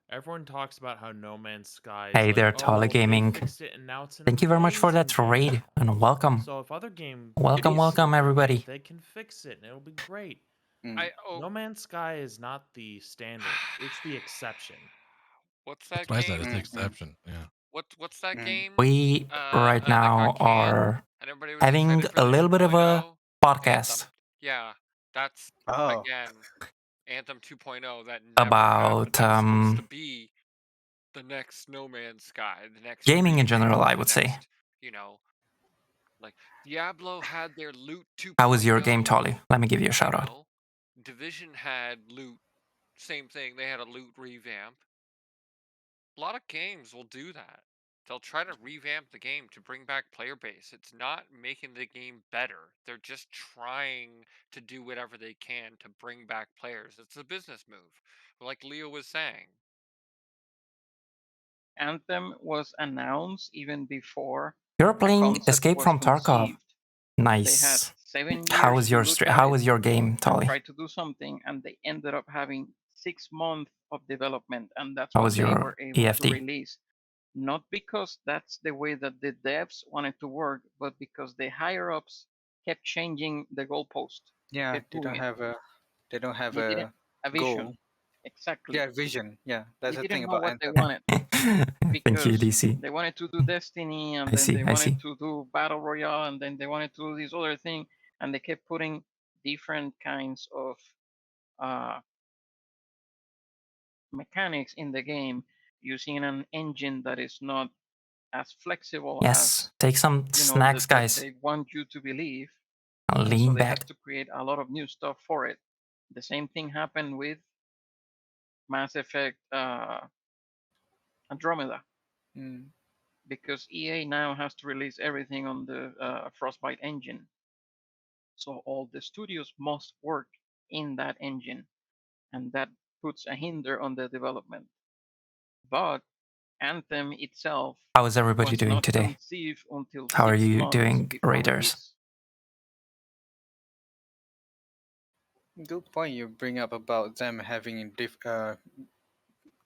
everyone talks about how No Man's Sky is Hey like, there, Tali oh, they Gaming. fixed it and now it's an Thank you very much for amazing that game. raid and welcome. So if other games Welcome, fix welcome, it, everybody. they can fix it and it'll be great. Mm. No Man's Sky is not the standard; it's the exception. What's That's that what I said. game? It's the Mm-hmm. exception. Yeah. What's that Mm. game? We right That got now canned, are and everybody was having excited for a the little bit of a 2.0 Anthem. podcast Yeah, that's Oh, again Anthem 2.0 that never happened. about That's supposed to be the next No Man's Sky, the next gaming in remake, general, I the would say. next, you know, like Diablo had their loot 2.0. How was your game, Tolly? Let me give you a shout You out. know, Division had loot, same thing. They had a loot revamp. A lot of games will do that. They'll try to revamp the game to bring back player base. It's not making the game better. They're just trying to do whatever they can to bring back players. It's a business move, like Leo was saying. Anthem was announced even before You're the playing concept Escape was from Tarkov. conceived. They had Nice. 7 How years was to your look at how it was your game, and Tolly? try to do something, and they ended up having 6 months of development, and that's How what was they your were able to EFD? release. Not because that's the way that the devs wanted to work, but because the higher ups kept changing the goalpost. Yeah, Kept moving it. they don't have They didn't a a goal. vision. Exactly. Yeah, vision. Yeah, They that's the thing didn't know about what they Anthem. wanted Thank you, because DC. they wanted to do Destiny, and I then see, they I wanted see. to do Battle Royale, and then they wanted to do this other thing, and they kept putting different kinds of uh, mechanics in the game using an engine that is not as flexible Yes, as take some snacks, that guys. they want you to believe, I'll and so lean they back. had to create a lot of new stuff for it. The same thing happened with Mass Effect Andromeda, Mm. because EA now has to release everything on the Frostbite engine. So all the studios must work in that engine, and that puts a hinder on the development. But Anthem itself How is everybody was doing not today? conceived until How are 6 you months doing, before Raiders? release. Good point you bring up about them having a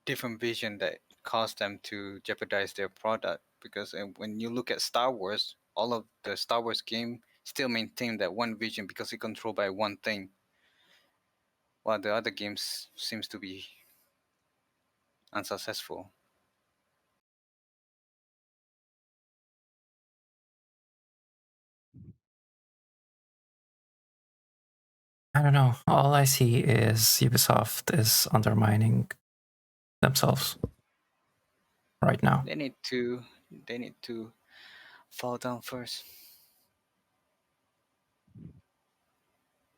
different vision that caused them to jeopardize their product. Because when you look at Star Wars, all of the Star Wars game still maintain that one vision because it's controlled by one thing, while the other games seems to be unsuccessful. I don't know. All I see is Ubisoft is undermining themselves right now. They need to fall down first.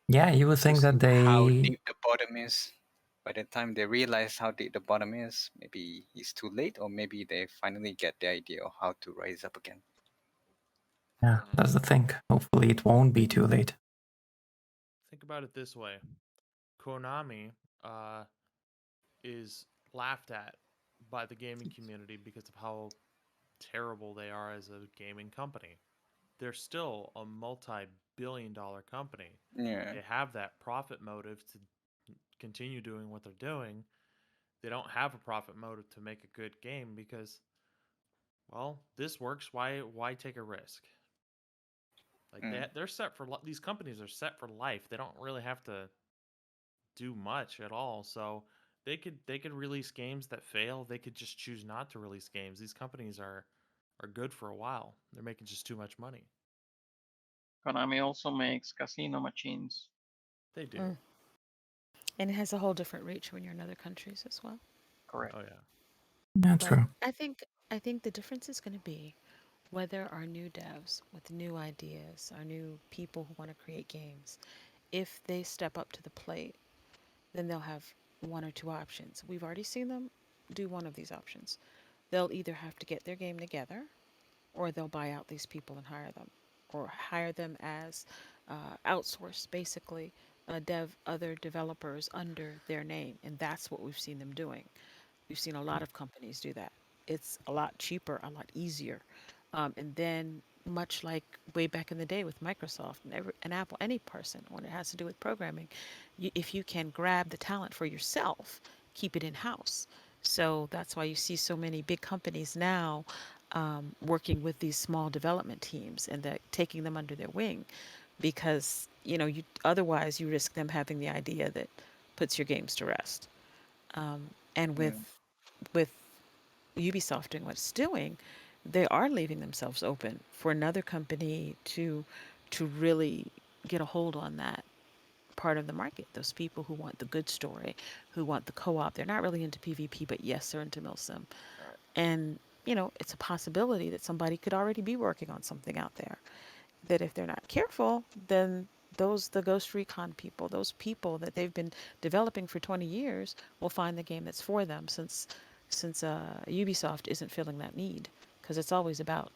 Yeah, you would To think see that how they. deep the bottom is. By the time they realize how deep the bottom is, maybe it's too late, or maybe they finally get the idea of how to rise up again. Yeah, that's the thing. Hopefully, it won't be too late. Think about it this way: Konami is laughed at by the gaming community because of how terrible they are as a gaming company. They're still a multi-billion-dollar company. Yeah. They have that profit motive to continue doing what they're doing. They don't have a profit motive to make a good game because, well, this works. Why take a risk? Like they're set for these companies are set for life. They don't really have to do much at all. So they could release games that fail. They could just choose not to release games. These companies are good for a while. They're making just too much money. Konami also makes casino machines. They do. Mm. And it has a whole different reach when you're in other countries as well. Correct. Oh yeah. Yeah, But true. I think the difference is going to be whether our new devs with new ideas, our new people who want to create games, if they step up to the plate, then they'll have one or two options. We've already seen them do one of these options. They'll either have to get their game together or they'll buy out these people and hire them, or hire them as outsource, basically, other developers under their name, and that's what we've seen them doing. We've seen a lot of companies do that. It's a lot cheaper, a lot easier, and then much like way back in the day with Microsoft and Apple, any person when it has to do with programming, if you can grab the talent for yourself, keep it in house. So that's why you see so many big companies now working with these small development teams and taking them under their wing, because you otherwise you risk them having the idea that puts your games to rest. And Mm. with Ubisoft doing what it's doing, they are leaving themselves open for another company to really get a hold on that part of the market. Those people who want the good story, who want the co-op. They're not really into PvP, but yes, they're into milsim. And it's a possibility that somebody could already be working on something out there. That if they're not careful, then the Ghost Recon people, those people that they've been developing for 20 years, will find the game that's for them, since Ubisoft isn't filling that need, because it's always about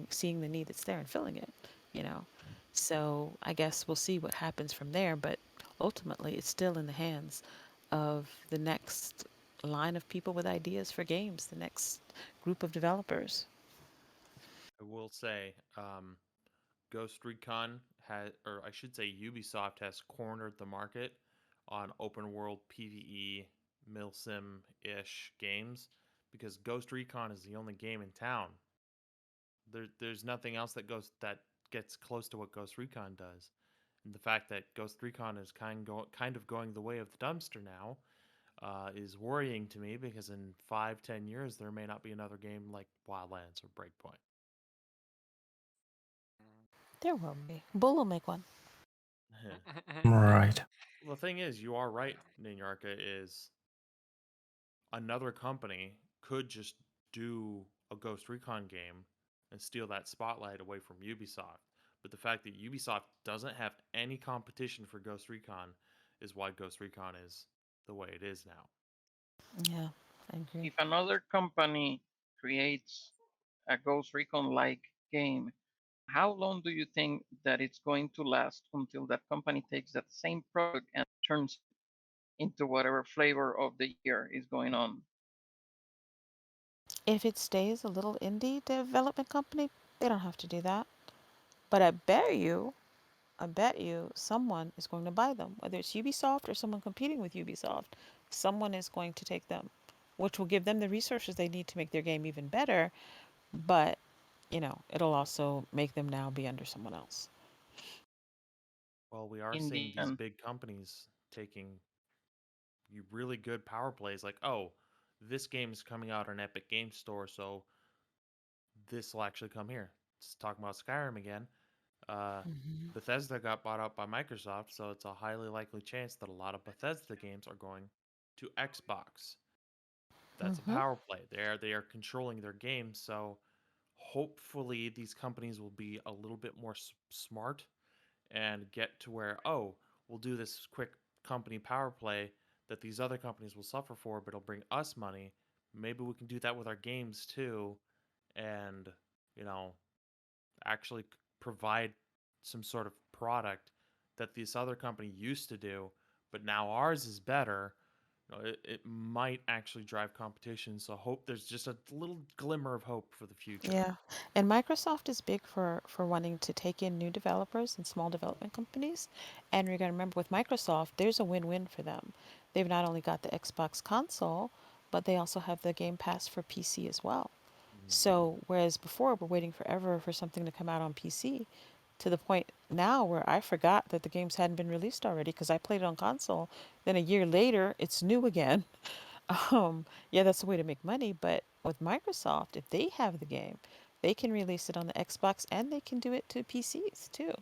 seeing the need that's there and filling it, you know. So I guess we'll see what happens from there, but ultimately it's still in the hands of the next line of people with ideas for games, the next group of developers. I will say, Ghost Recon has, or I should say, Ubisoft has cornered the market on open world PvE milsim ish games because Ghost Recon is the only game in town. There's nothing else that gets close to what Ghost Recon does. And the fact that Ghost Recon is kind of going the way of the dumpster now is worrying to me because in 5-10 years there may not be another game like Wildlands or Breakpoint. There will be. Bull will make one. Right. The thing is, you are right, Ninyarka, is another company could just do a Ghost Recon game and steal that spotlight away from Ubisoft. But the fact that Ubisoft doesn't have any competition for Ghost Recon is why Ghost Recon is the way it is now. Yeah, I agree. If another company creates a Ghost Recon-like game, how long do you think that it's going to last until that company takes that same product and turns it into whatever flavor of the year is going on? If it stays a little indie development company, they don't have to do that. But I bet you someone is going to buy them, whether it's Ubisoft or someone competing with Ubisoft. Someone is going to take them, which will give them the resources they need to make their game even better. But, it'll also make them now be under someone else. Well, we are seeing Indeed, these big companies taking really good power plays like, oh, this game is coming out on Epic Games Store, so this will actually come here. Let's talk about Skyrim again. Mm-hmm. Bethesda got bought out by Microsoft, so it's a highly likely chance that a lot of Bethesda games are going to Xbox. That's a Mm-hmm. power play. They are controlling their games, so hopefully these companies will be a little bit more smart and get to where, oh, we'll do this quick company power play that these other companies will suffer for, but it'll bring us money. Maybe we can do that with our games too, and you know actually provide some sort of product that this other company used to do, but now ours is better. It might actually drive competition. So hope there's just a little glimmer of hope for the future. Yeah, and Microsoft is big for wanting to take in new developers and small development companies. And you're gonna remember with Microsoft, there's a win-win for them. They've not only got the Xbox console, but they also have the Game Pass for PC as well. So whereas before we're waiting forever for something to come out on PC, to the point now where I forgot that the games hadn't been released already because I played it on console. Then a year later, it's new again. Yeah, that's a way to make money, but with Microsoft, if they have the game, they can release it on the Xbox and they can do it to PCs too.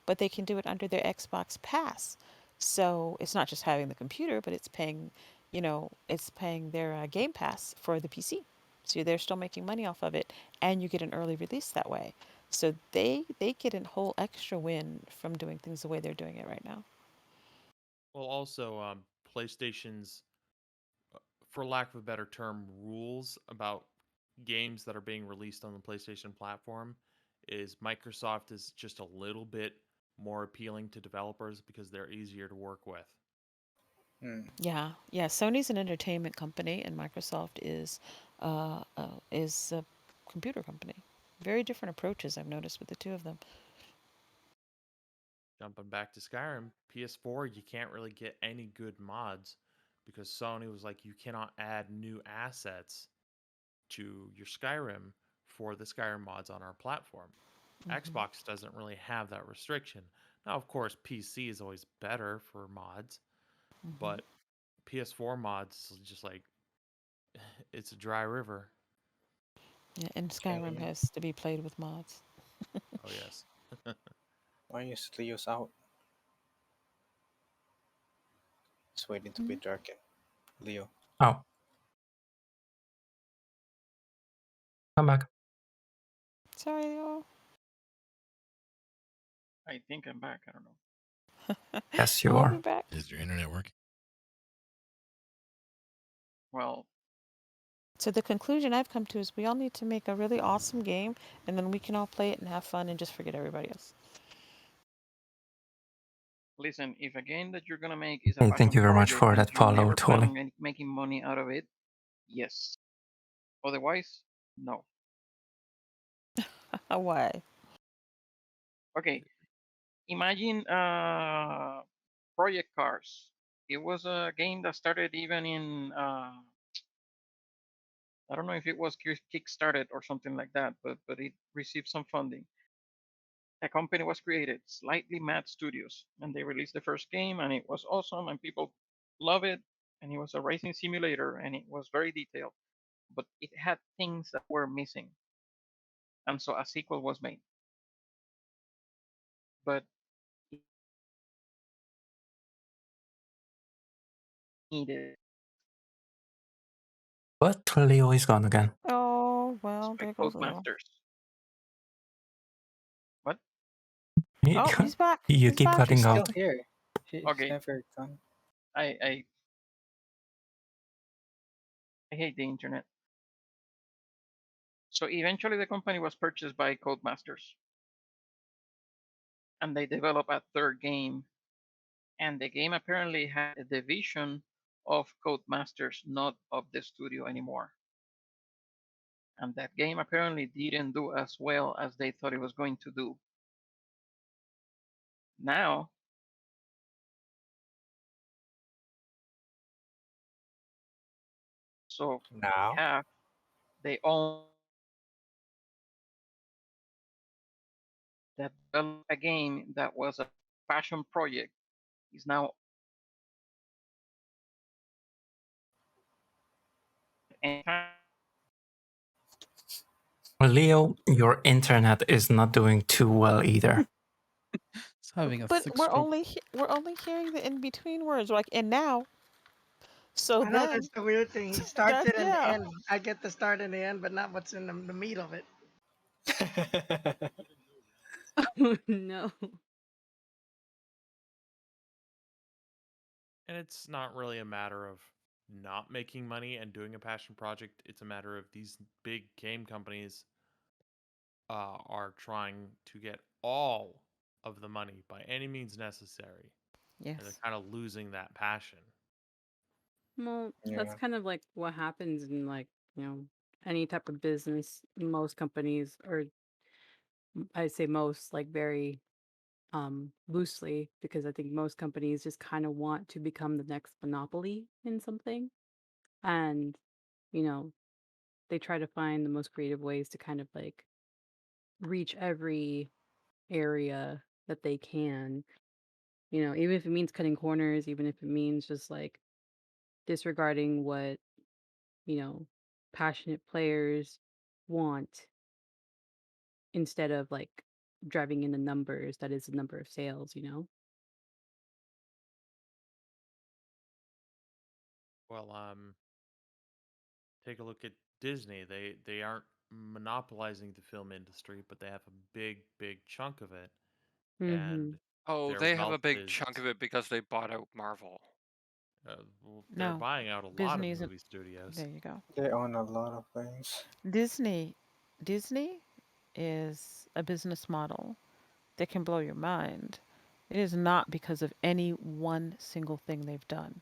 But they can do it under their Xbox Pass. So it's not just having the computer, but it's paying their Game Pass for the PC. So they're still making money off of it, and you get an early release that way. So they get a whole extra win from doing things the way they're doing it right now. Well, also, PlayStation's, for lack of a better term, rules about games that are being released on the PlayStation platform is Microsoft is just a little bit more appealing to developers because they're easier to work with. Yeah. Sony's an entertainment company, and Microsoft is a computer company. Very different approaches I've noticed with the two of them. Jumping back to Skyrim, PS4, you can't really get any good mods because Sony was like, you cannot add new assets to your Skyrim for the Skyrim mods on our platform. Hmm. Xbox doesn't really have that restriction. Now, of course, PC is always better for mods, Hmm. but PS4 mods is just like, it's a dry river. Yeah, and Okay, Skyrim has to be played with mods. Oh, yes. why is Leo's out? It's waiting to be Mhm. darkened. Leo. Oh, come back. Sorry, y'all. I think I'm back. I don't know. Yes, you I'll be are. back. Is your internet working? Well, So the conclusion I've come to is we all need to make a really awesome game, and then we can all play it and have fun and just forget everybody else. listen, if a game that you're gonna make is a Hey, thank passion you very much project for and that you follow, never plan Tolly. on making money out of it, yes. Otherwise, no. Why? Okay, imagine Project Cars. It was a game that started even in I don't know if it was kickstarted or something like that, but it received some funding. A company was created, Slightly Mad Studios, and they released the first game, and it was awesome, and people love it. And it was a racing simulator, and it was very detailed, but it had things that were missing, and so a sequel was made. But it needed But Leo is gone again. Oh, well, by there goes Leo. Codemasters. What? Oh, he's back. You He's keep back. cutting She's still out. here. She's Okay, never gone. I hate the internet. So eventually, the company was purchased by Codemasters, and they developed a third game. And the game apparently had a division of Codemasters, not of the studio anymore. And that game apparently didn't do as well as they thought it was going to do. Now, so Now? they own that developed a game that was a passion project is now Leo, your internet is not doing too well either. It's having a But thick we're stroke. only hearing the in between words, like and now. So I know then that's the weird thing. He starts that's it and the yeah. end. I get the start and the end, but not what's in the meat of it. Oh no. And it's not really a matter of not making money and doing a passion project. It's a matter of these big game companies are trying to get all of the money by any means necessary. And they're Yes. kind of losing that passion. Well, that's Yeah. kind of like what happens in like, any type of business. Most companies, or I say most like very loosely, because I think most companies just kind of want to become the next monopoly in something. And, you know, they try to find the most creative ways to kind of like reach every area that they can, even if it means cutting corners, even if it means just like disregarding what, you know, passionate players want, instead of like driving in the numbers that is the number of sales. Well, take a look at Disney. They aren't monopolizing the film industry, but they have a big chunk of it, Mm-hmm. and Oh, their they have a wealth big is chunk of it because they bought out Marvel. they're No. buying out a lot of Disney isn't. movie studios. There you go. They own a lot of things. Disney. Disney is a business model that can blow your mind. It is not because of any one single thing they've done.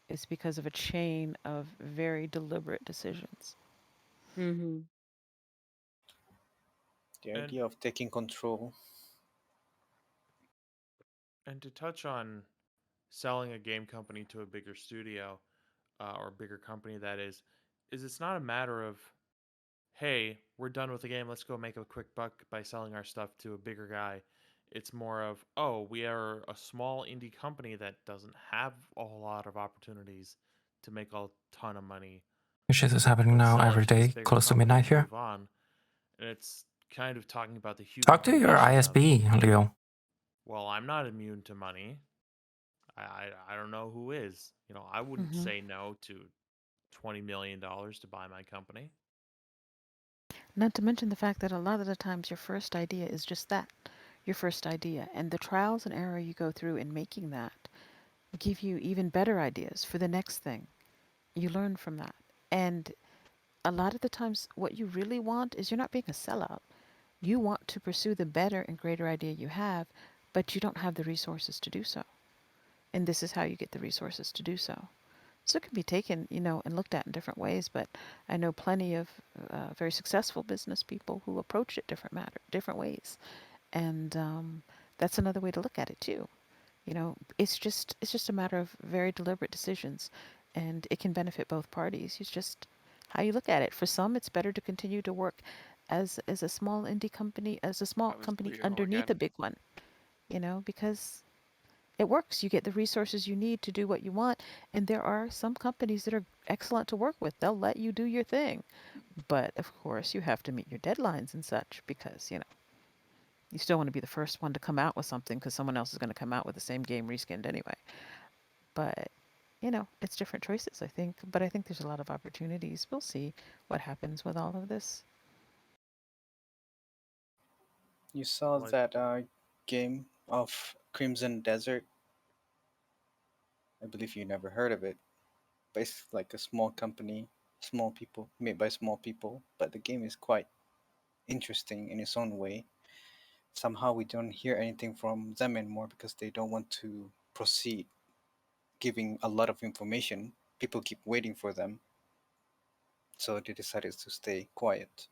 It's because of a chain of very deliberate decisions. Mm-hmm. The And idea of taking control. to touch on selling a game company to a bigger studio, or a bigger company, that is it's not a matter of, hey, we're done with the game, let's go make a quick buck by selling our stuff to a bigger guy. It's more of, oh, we are a small indie company that doesn't have a whole lot of opportunities to make a ton of money. Shit is happening Let's now sell it every to this day, bigger close to company midnight and here. move on. And it's kind of talking about the Talk to your hubrisation of, ISP, Leo. well, I'm not immune to money. I don't know who is. I wouldn't Hmm. say no to $20 million to buy my company. Not to mention the fact that a lot of the times your first idea is just that, your first idea. And the trials and error you go through in making that give you even better ideas for the next thing. You learn from that. And a lot of the times, what you really want is you're not being a sellout. You want to pursue the better and greater idea you have, but you don't have the resources to do so. And this is how you get the resources to do so. So it can be taken, and looked at in different ways. But I know plenty of very successful business people who approach it different ways. and that's another way to look at it too. You know, it's just a matter of very deliberate decisions, and it can benefit both parties. It's just how you look at it. For some, it's better to continue to work as a small indie company, as a small That was company Leo underneath a again. big one. You know, because it works. You get the resources you need to do what you want, and there are some companies that are excellent to work with. They'll let you do your thing, but of course, you have to meet your deadlines and such because you still want to be the first one to come out with something because someone else is going to come out with the same game reskinned anyway. But it's different choices, I think. But I think there's a lot of opportunities. We'll see what happens with all of this. You saw Like, that game of Crimson Desert? I believe you never heard of it, but it's like a small company, small people, made by small people. But the game is quite interesting in its own way. Somehow we don't hear anything from them anymore because they don't want to proceed giving a lot of information. People keep waiting for them, so they decided to stay quiet.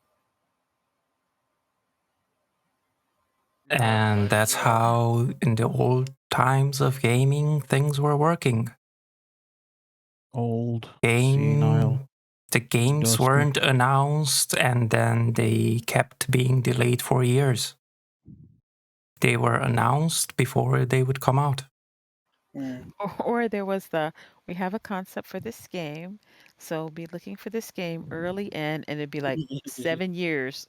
yeah, And but that's how, in the old times of gaming, things were working. Old, Game, senile, the games dusty. weren't announced, and then they kept being delayed for years. They were announced before they would come out. Mm. Or there was we have a concept for this game, so be looking for this game early in, and it'd be like 7 years.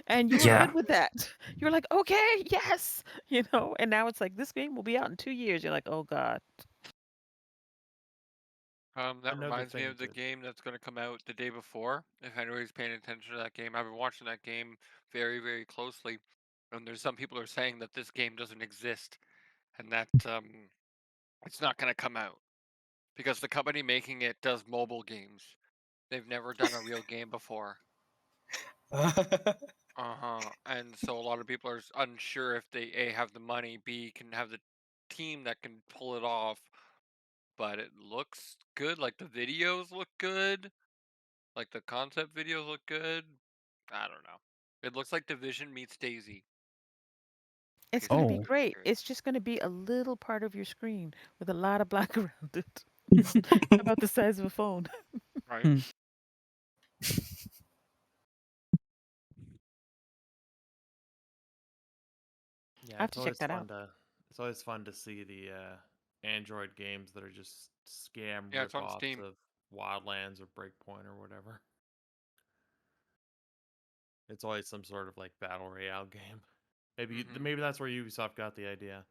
And you were Yeah, good with that. You were like, okay, yes, and now it's like this game will be out in 2 years. You're like, oh God. That another reminds me thing of the to game that's going to come out the day before. If anybody's paying attention to that game, I've been watching that game very, very closely, and there's some people are saying that this game doesn't exist, and that it's not going to come out because the company making it does mobile games. They've never done a real game before. And so a lot of people are unsure if they A have the money, B can have the team that can pull it off. But it looks good. Like the videos look good. Like the concept videos look good. I don't know. It looks like Division meets Daisy. In It's case going to be anybody's great. curious. It's just going to be a little part of your screen with a lot of black around it, about the size of a phone. Right? I yeah, have to check that out. it's always fun to see the Android games that are just scam Yeah, it's on rip-offs Steam. of Wildlands or Breakpoint or whatever. It's always some sort of like battle royale game. Mm-hmm. Maybe that's where Ubisoft got the idea.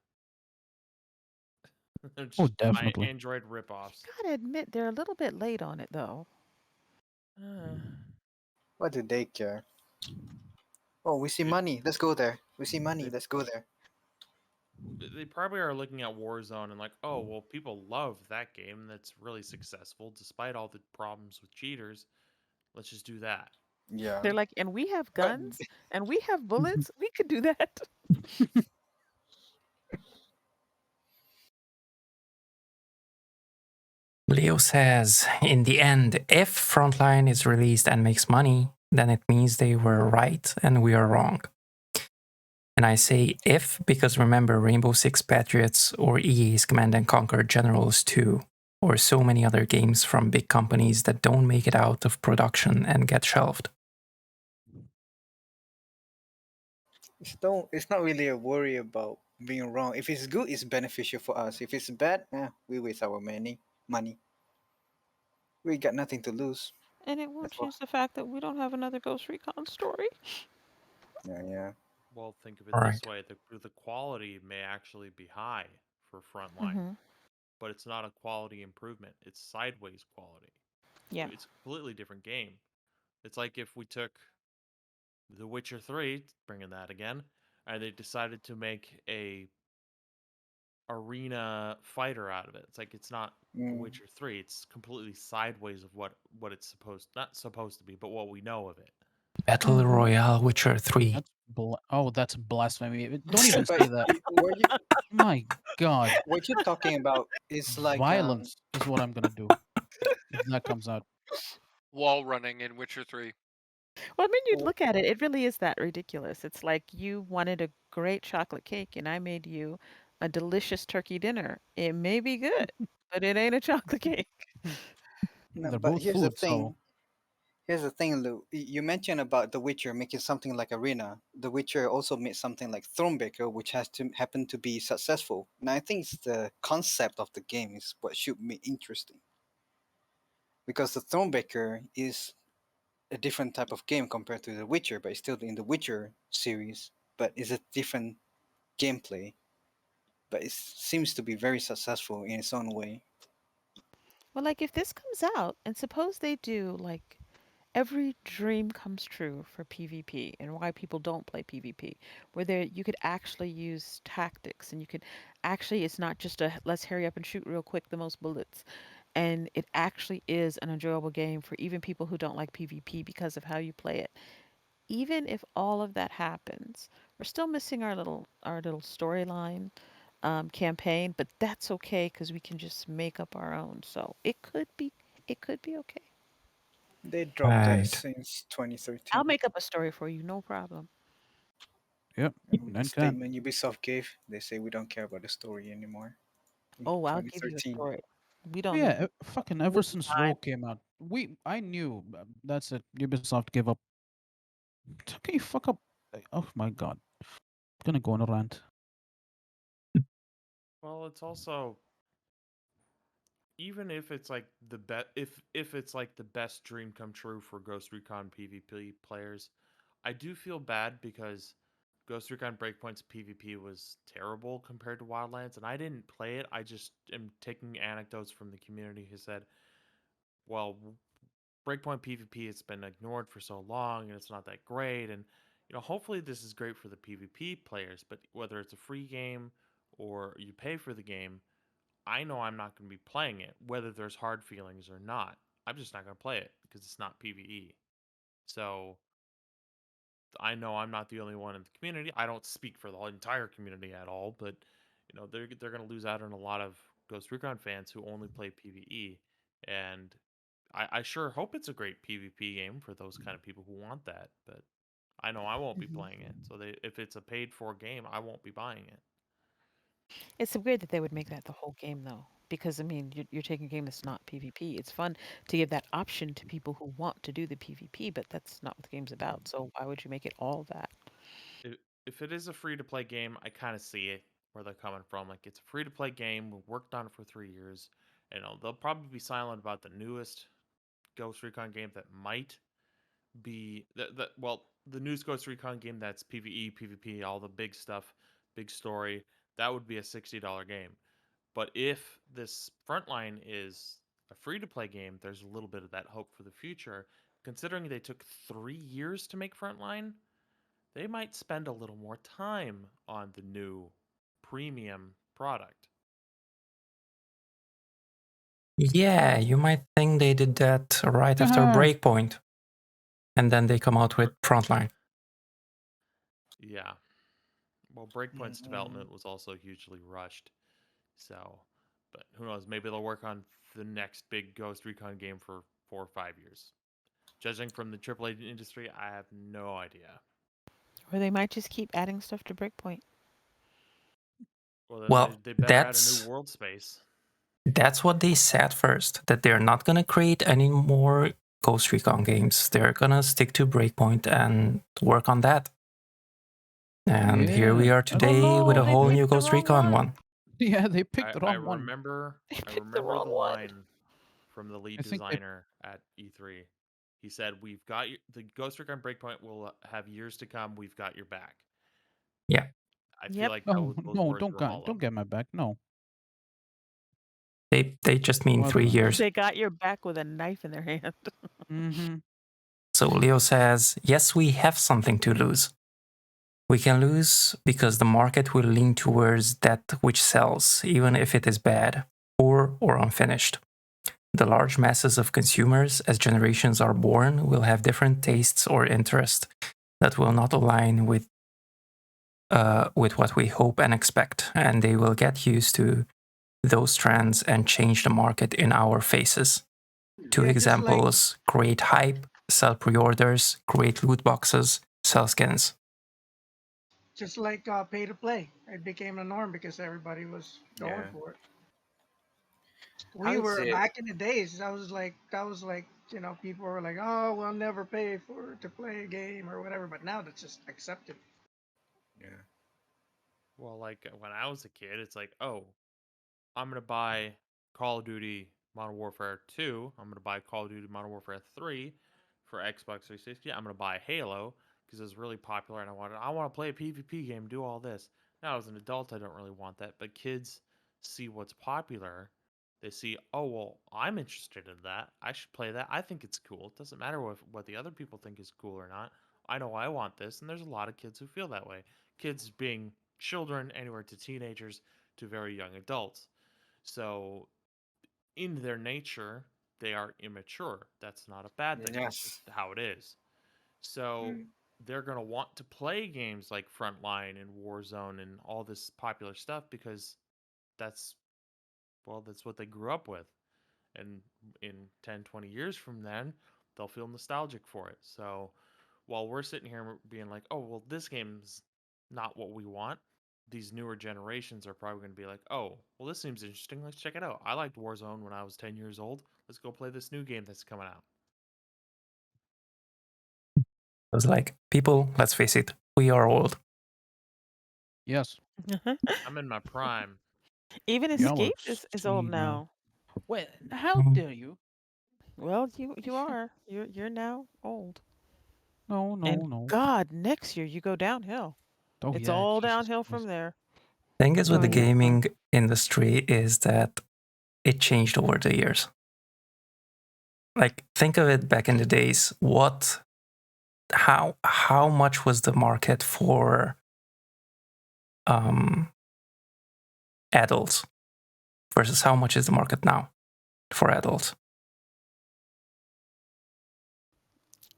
They're Oh, just definitely. Android rip-offs. Gotta admit, they're a little bit late on it, though. What do they care? Oh, we see It, money. Let's go there. We see money. they Let's go there. they probably are looking at Warzone and like, oh well, people love that game. That's really successful despite all the problems with cheaters. Let's just do that. Yeah. They're like, and we have But guns, and we have bullets. We could do that. Leo says, in the end, if Frontline is released and makes money, then it means they were right and we are wrong. And I say if because remember Rainbow Six Patriots or EA's Command and Conquer Generals 2, or so many other games from big companies that don't make it out of production and get shelved. it's not really a worry about being wrong. If it's good, it's beneficial for us. If it's bad, we waste our money. We got nothing to lose. And it won't That's why. change the fact that we don't have another Ghost Recon story. Yeah, yeah. Well, think of it All this right. way: the quality may actually be high for Frontline, Mm-hmm. but it's not a quality improvement. It's sideways quality. Yeah. It's a completely different game. It's like if we took The Witcher 3, bringing that again, and they decided to make a arena fighter out of it. It's like it's not The Mm. Witcher 3. It's completely sideways of what it's not supposed to be, but what we know of it. Battle Mm-hmm. Royale Witcher 3. That's blasphemy. Don't even But say that. were My God, what you talking about is like violence is what I'm gonna do if that comes out. Wall running in Witcher 3. Well, I mean, you'd Well, look at it, it really is that ridiculous. It's like you wanted a great chocolate cake and I made you a delicious turkey dinner. It may be good, but it ain't a chocolate cake. no, They're but both food, so here's the thing, Lou. You mentioned about The Witcher making something like Arena. The Witcher also made something like Thronebreaker, which has to happen to be successful. Now I think it's the concept of the game is what should be interesting, because the Thronebreaker is a different type of game compared to The Witcher, but it's still in the Witcher series, but it's a different gameplay. But it seems to be very successful in its own way. Well, like if this comes out and suppose they do like every dream comes true for PvP and why people don't play PvP, where there you could actually use tactics and you could actually it's not just a let's hurry up and shoot real quick the most bullets. And it actually is an enjoyable game for even people who don't like PvP because of how you play it. Even if all of that happens, we're still missing our little storyline campaign, but that's okay because we can just make up our own. So it could be okay. They dropped that Right. since I'll 2013. make up a story for you, no problem. yep, With the then can. statement Ubisoft gave, they say we don't care about the story anymore in Oh, I'll give you a 2013. story. We don't need Yeah, fucking we ever need since time. WoW came out, I knew that's it. Ubisoft gave up. Can you fuck up? Oh my god, I'm gonna go on a rant. Well, it's also, even if it's like the best, if it's like the best dream come true for Ghost Recon PvP players, I do feel bad because Ghost Recon Breakpoint's PvP was terrible compared to Wildlands, and I didn't play it. I just am taking anecdotes from the community who said, well, Breakpoint PvP has been ignored for so long and it's not that great. And, hopefully this is great for the PvP players, but whether it's a free game or you pay for the game, I know I'm not going to be playing it, whether there's hard feelings or not. I'm just not going to play it because it's not PvE. So I know I'm not the only one in the community. I don't speak for the entire community at all, but they're going to lose out on a lot of Ghost Recon fans who only play PvE, and I sure hope it's a great PvP game for those kind of people who want that. But I know I won't be Mhm. playing it. So if it's a paid for game, I won't be buying it. It's weird that they would make that the whole game, though, because I mean, you're taking a game that's not PvP. It's fun to give that option to people who want to do the PvP, but that's not what the game's about. So why would you make it all that? If it is a free to play game, I kind of see it where they're coming from. Like, it's a free to play game. We worked on it for 3 years. They'll probably be silent about the newest Ghost Recon game that might be the newest Ghost Recon game that's PvE, PvP, all the big stuff, big story. That would be a $60 game. But if this Frontline is a free to play game, there's a little bit of that hope for the future. Considering they took 3 years to make Frontline, they might spend a little more time on the new premium product. Yeah, you might think they did that right after Haha. Breakpoint, and then they come out with Frontline. Yeah. Well, Breakpoint's Mm, development was also hugely rushed. So, but who knows? Maybe they'll work on the next big Ghost Recon game for 4 or 5 years. Judging from the AAA industry, I have no idea. Or they might just keep adding stuff to Breakpoint. Well, then Well, they better add a new world space. that's what they said first, that they're not gonna create any more Ghost Recon games. They're gonna stick to Breakpoint and work on that. And here we Yeah. are Oh today with no, a they whole new picked the Ghost wrong Recon one. one. yeah, they picked the I wrong one. remember They I picked the remember the wrong one. line from the lead I think they designer at E3. He said, "We've got the Ghost Recon Breakpoint will have years to come. We've got your back." Yeah, I feel Yep. like no, those no, words were hollow. don't get my back. No. they just mean No 3 other years. They got your back with a knife in their hand. Mm-hmm. So Leo says, yes, we have something to lose. We can lose because the market will lean towards that which sells, even if it is bad, poor, or unfinished. The large masses of consumers, as generations are born, will have different tastes or interests that will not align with what we hope and expect, and they will get used to those trends and change the market in our faces. Two Yeah, just like examples: great hype sell pre-orders, create loot boxes, sell skins. Just like pay to play, it became the norm because everybody was going Yeah. for it. I We would were say, back in the days. That was like people were like, oh, we'll never pay for to play a game or whatever. But now that's just accepted. yeah. Well, like when I was a kid, it's like, oh, I'm gonna buy Call of Duty Modern Warfare 2. I'm gonna buy Call of Duty Modern Warfare 3 for Xbox 360. I'm gonna buy Halo because it's really popular, and I want to play a PvP game, do all this. Now, as an adult, I don't really want that, but kids see what's popular. They see, oh well, I'm interested in that. I should play that. I think it's cool. It doesn't matter what the other people think is cool or not. I know I want this, and there's a lot of kids who feel that way. Kids being children, anywhere to teenagers to very young adults. So, in their nature, they are immature. That's not a bad thing. That's just Yes. how it is. So, Mm. they're going to want to play games like Frontline and Warzone and all this popular stuff because that's, well, that's what they grew up with. And in 10, 20 years from then, they'll feel nostalgic for it. So, while we're sitting here being like, oh, well, this game's not what we want, these newer generations are probably going to be like, oh, well, this seems interesting. Let's check it out. I liked Warzone when I was 10 years old. Let's go play this new game that's coming out. I was like, people, let's face it, we are old. Yes. I'm in my prime. Even Y'all are Escape is old now. Wait, how Mm. dare you? Well, you are. You're now old. No, no, And no. God, next year you go downhill. Oh It's yeah, all Jesus downhill from Christ. there. Thing is with the So you're fine. gaming industry is that it changed over the years. Like, think of it back in the days. How much was the market for adults versus how much is the market now for adults?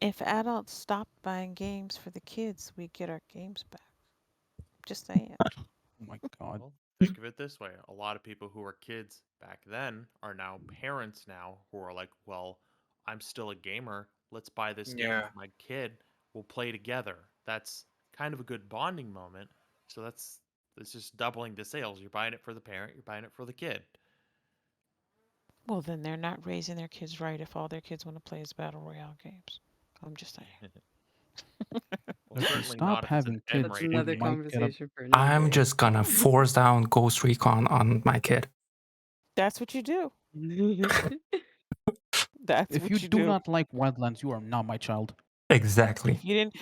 If adults stopped buying games for the kids, we get our games back. Just saying. Oh my God. Well, think of it this way. A lot of people who were kids back then are now parents now who are like, well, I'm still a gamer. Let's buy this game Yeah. for my kid. We'll play together. That's kind of a good bonding moment. So it's just doubling the sales. You're buying it for the parent, you're buying it for the kid. Well, then they're not raising their kids right if all their kids want to play is battle royale games. I'm just saying. Well, If we certainly stop not if it's an having M kids, That's we rated another game. might get a. conversation for another I'm day. just gonna force down Ghost Recon on my kid. That's what you do. That's If what you you do do. not like Wildlands, you are not my child. Exactly. If you didn't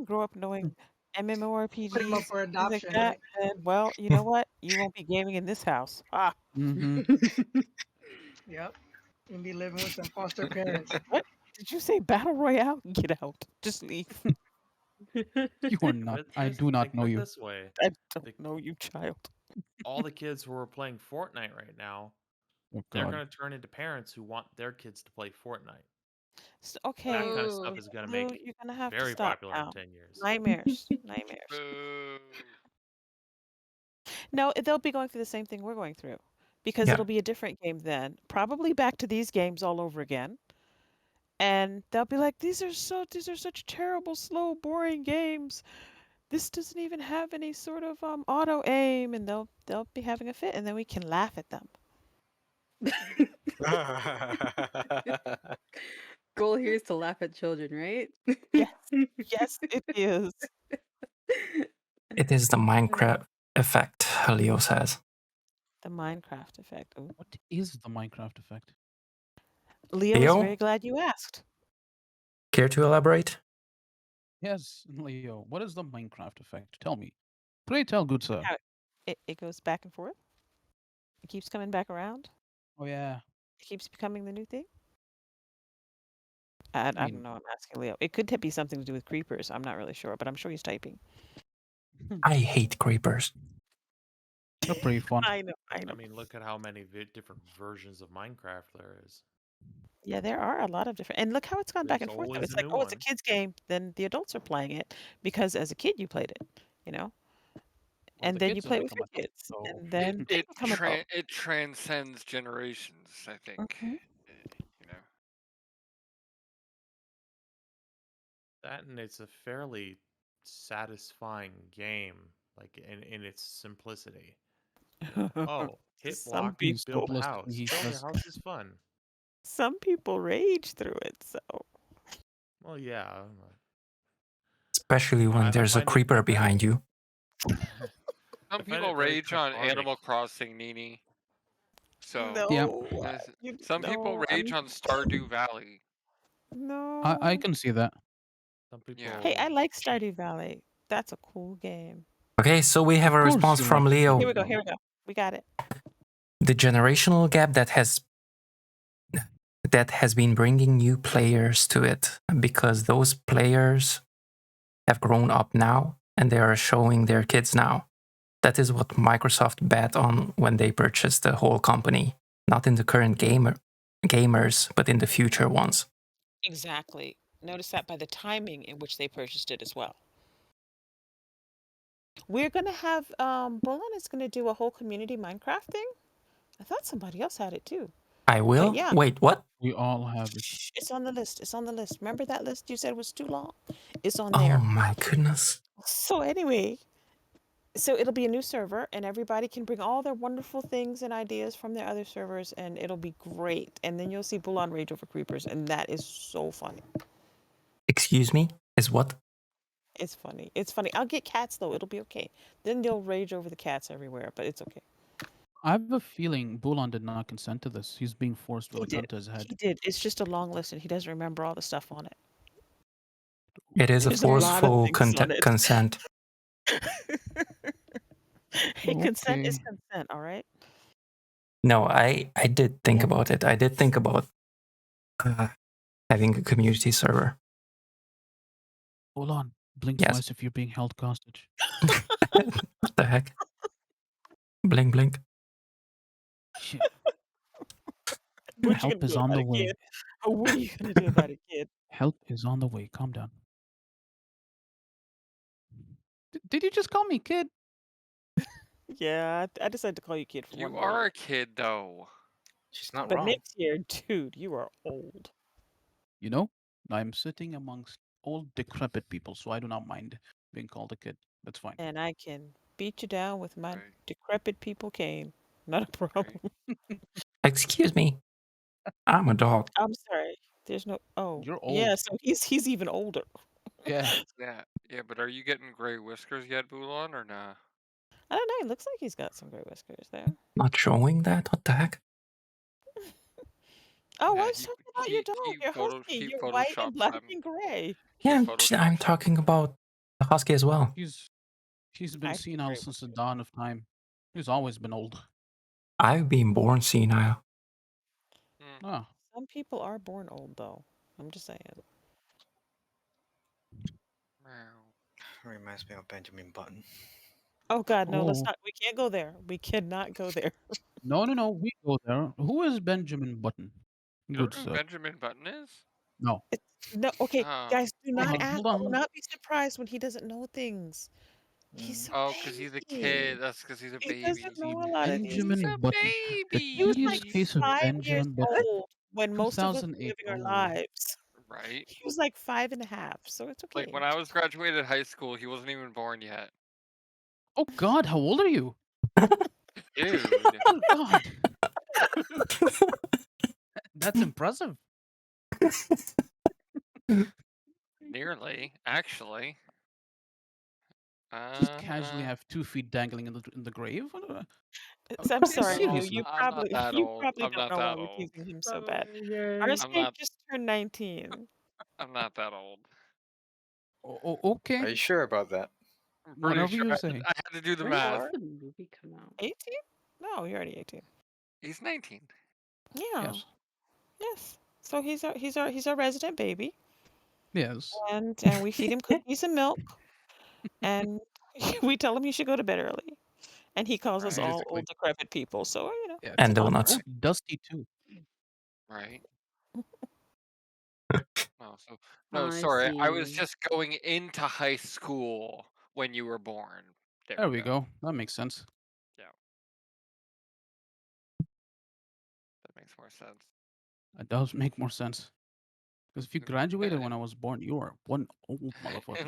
grow up knowing Put him up MMORPGs, for things like adoption, that, right? then well, you know what? You won't be gaming in this house. Ah, Mm-hmm. Yep. And be living with some foster parents. what? Did you say battle royale? Get out. Just leave. You are not. But I just do not think know of it you. this way. I don't The, know you, child. all the kids who are playing Fortnite right now, Oh they're God. going to turn into parents who want their kids to play Fortnite. That Okay, kind of stuff Oh. is going to Lou, make you're gonna have to very stop popular in now. 10 years. Nightmares, nightmares. Boo. No, they'll be going through the same thing we're going through, because Yeah. it'll be a different game then. Probably back to these games all over again, and they'll be like, these are such terrible, slow, boring games. This doesn't even have any sort of auto aim, and they'll be having a fit, and then we can laugh at them. Goal here is to laugh at children, right? Yes, yes, it is. It is the Minecraft effect, Leo says. The Minecraft effect. Ooh. What is the Minecraft effect? Leo is very Leo, glad you asked. care to elaborate? Yes, Leo. What is the Minecraft effect? Tell me. Pray tell, good sir. How it goes back and forth. It keeps coming back around. Oh yeah. It keeps becoming the new thing. I don't mean- know. I'm asking Leo. It could be something to do with creepers. I'm not really sure, but I'm sure he's typing. I hate creepers. They're pretty fun. I know. I mean, look at how many different versions of Minecraft there is. Yeah, there are a lot of different, and look how it's gone back There's and forth. Though. always It's a like, new oh, it's a one. kid's game. Then the adults are playing it because as a kid you played it, you know, Well, and the then you kids have play it with become your adults, kids, so and then they become adults. It transcends generations, I think. Mhm. You know. That and it's a fairly satisfying game, like in its simplicity. Oh, hit Some block, In build people, simplicity, house. he Building a says. house is fun. some people rage through it. So Well, yeah. Especially when I there's a find it. I creeper find it. behind you. I Some find people it very rage on cathartic. Animal Crossing, Nini. So, Yeah, no, some people no, rage on Stardew Valley. I no. can see that. Some Yeah. Hey, I people. like Stardew Valley. That's a cool game. Okay, so we have Of a course response you from like Leo. Here Stardew we go. Valley. Here we go. We got it. The generational gap that has been bringing new players to it because those players have grown up now and they are showing their kids now. That is what Microsoft bet on when they purchased the whole company, not in the current gamers, but in the future ones. Exactly. Notice that by the timing in which they purchased it as well. We're gonna have Bolin is gonna do a whole community Minecraft thing. I thought somebody else had it too. I But will? yeah, Wait, what? We all have it. shh, it's on the list. It's on the list. Remember that list you said was too long? It's on Oh there. my goodness. So anyway, so it'll be a new server and everybody can bring all their wonderful things and ideas from their other servers and it'll be great. And then you'll see Bulan rage over creepers and that is so funny. Excuse me? Is what? It's funny. It's funny. I'll get cats though. It'll be okay. Then they'll rage over the cats everywhere, but it's okay. I have a feeling Bulan did not consent to this. He's being forced with He a gun did. to his head. He did. It's just a long list and he doesn't remember all the stuff on it. It is a There's a lot of forceful things on it. consent. Hey, consent is Okay. consent, all right? No, I did think about it. I did think about uh, having a community server. Bulan, blink Yes. twice if you're being held hostage. What the heck? Blink, blink. Shit. What you Help gonna is do on about the it, way. kid? What are you gonna do about it, kid? Help is on the way. Calm down. Did you just call me kid? Yeah, I decided to call you kid for You one more are year. a kid, though. She's not But wrong. next year, dude, you are old. You know, I'm sitting amongst old, decrepit people, so I do not mind being called a kid. That's fine. And I can beat you down with my Right. decrepit people cane. Not a problem. Excuse me. I'm a dog. I'm sorry. There's no You're yeah, old. so he's even older. Yeah. Yeah. Yeah, but are you getting gray whiskers yet, Bulan, or nah? I don't know, it looks like he's got some gray whiskers there. Not showing that? What the heck? Oh, Yeah, I was talking about your dog, your husky. he You're white and photoshops black them. and gray. He Yeah, I'm photoshops them. talking about the husky as well. He's been I see senile gray since the whiskers. dawn of time. He's always been old. I've been born senile. Mm. Ah, Some people are born old though. I'm just saying. Meow. Reminds me of Benjamin Button. Oh God, no, let's oh. not. We can't go there. We cannot go there. No. We go there. Who is Benjamin Button? You Good don't know who sir. Benjamin Button is? No. No, okay, Oh. guys, do not Hold ask. Do on. not be surprised when he doesn't know things. He's a Oh, because he's a baby. kid. That's because he's a He baby. doesn't know a lot of these. He's Benjamin a Button. The He was like curious baby. case of 5 years Benjamin Button. old when most of us were 2008. living our Oh. lives. Right? He was like 5.5, so it's okay. Like when I was graduated high school, he wasn't even born yet. Oh God, how old are you? Dude. Oh God. That's impressive. Nearly, actually. Just casually have 2 feet dangling in the grave. I'm Yeah, sorry, Leo. seriously. I'm not that You old. probably I'm don't not know why that we're old. teasing him so bad. I'm Arscape not. just turned 19. I'm not that old. Okay. Are you sure about that? I'm pretty Whatever sure you I say. had to do the When math. did the movie come out? 18? No, you're already 18. He's 19. Yeah. Yes. Yes. So he's our resident baby, Yes. and we feed him cookies and milk, and we tell him he should go to bed early, and he calls us Right. all Basically. old decrepit people. So Yeah, And it's all donuts. fine. Dusty too. Right. No, so I sorry. I was see. just going into high school when you were born. There we go. That makes sense. Yeah. That makes more sense. It does make more sense. Because if you graduated when I was born, you are one old motherfucker.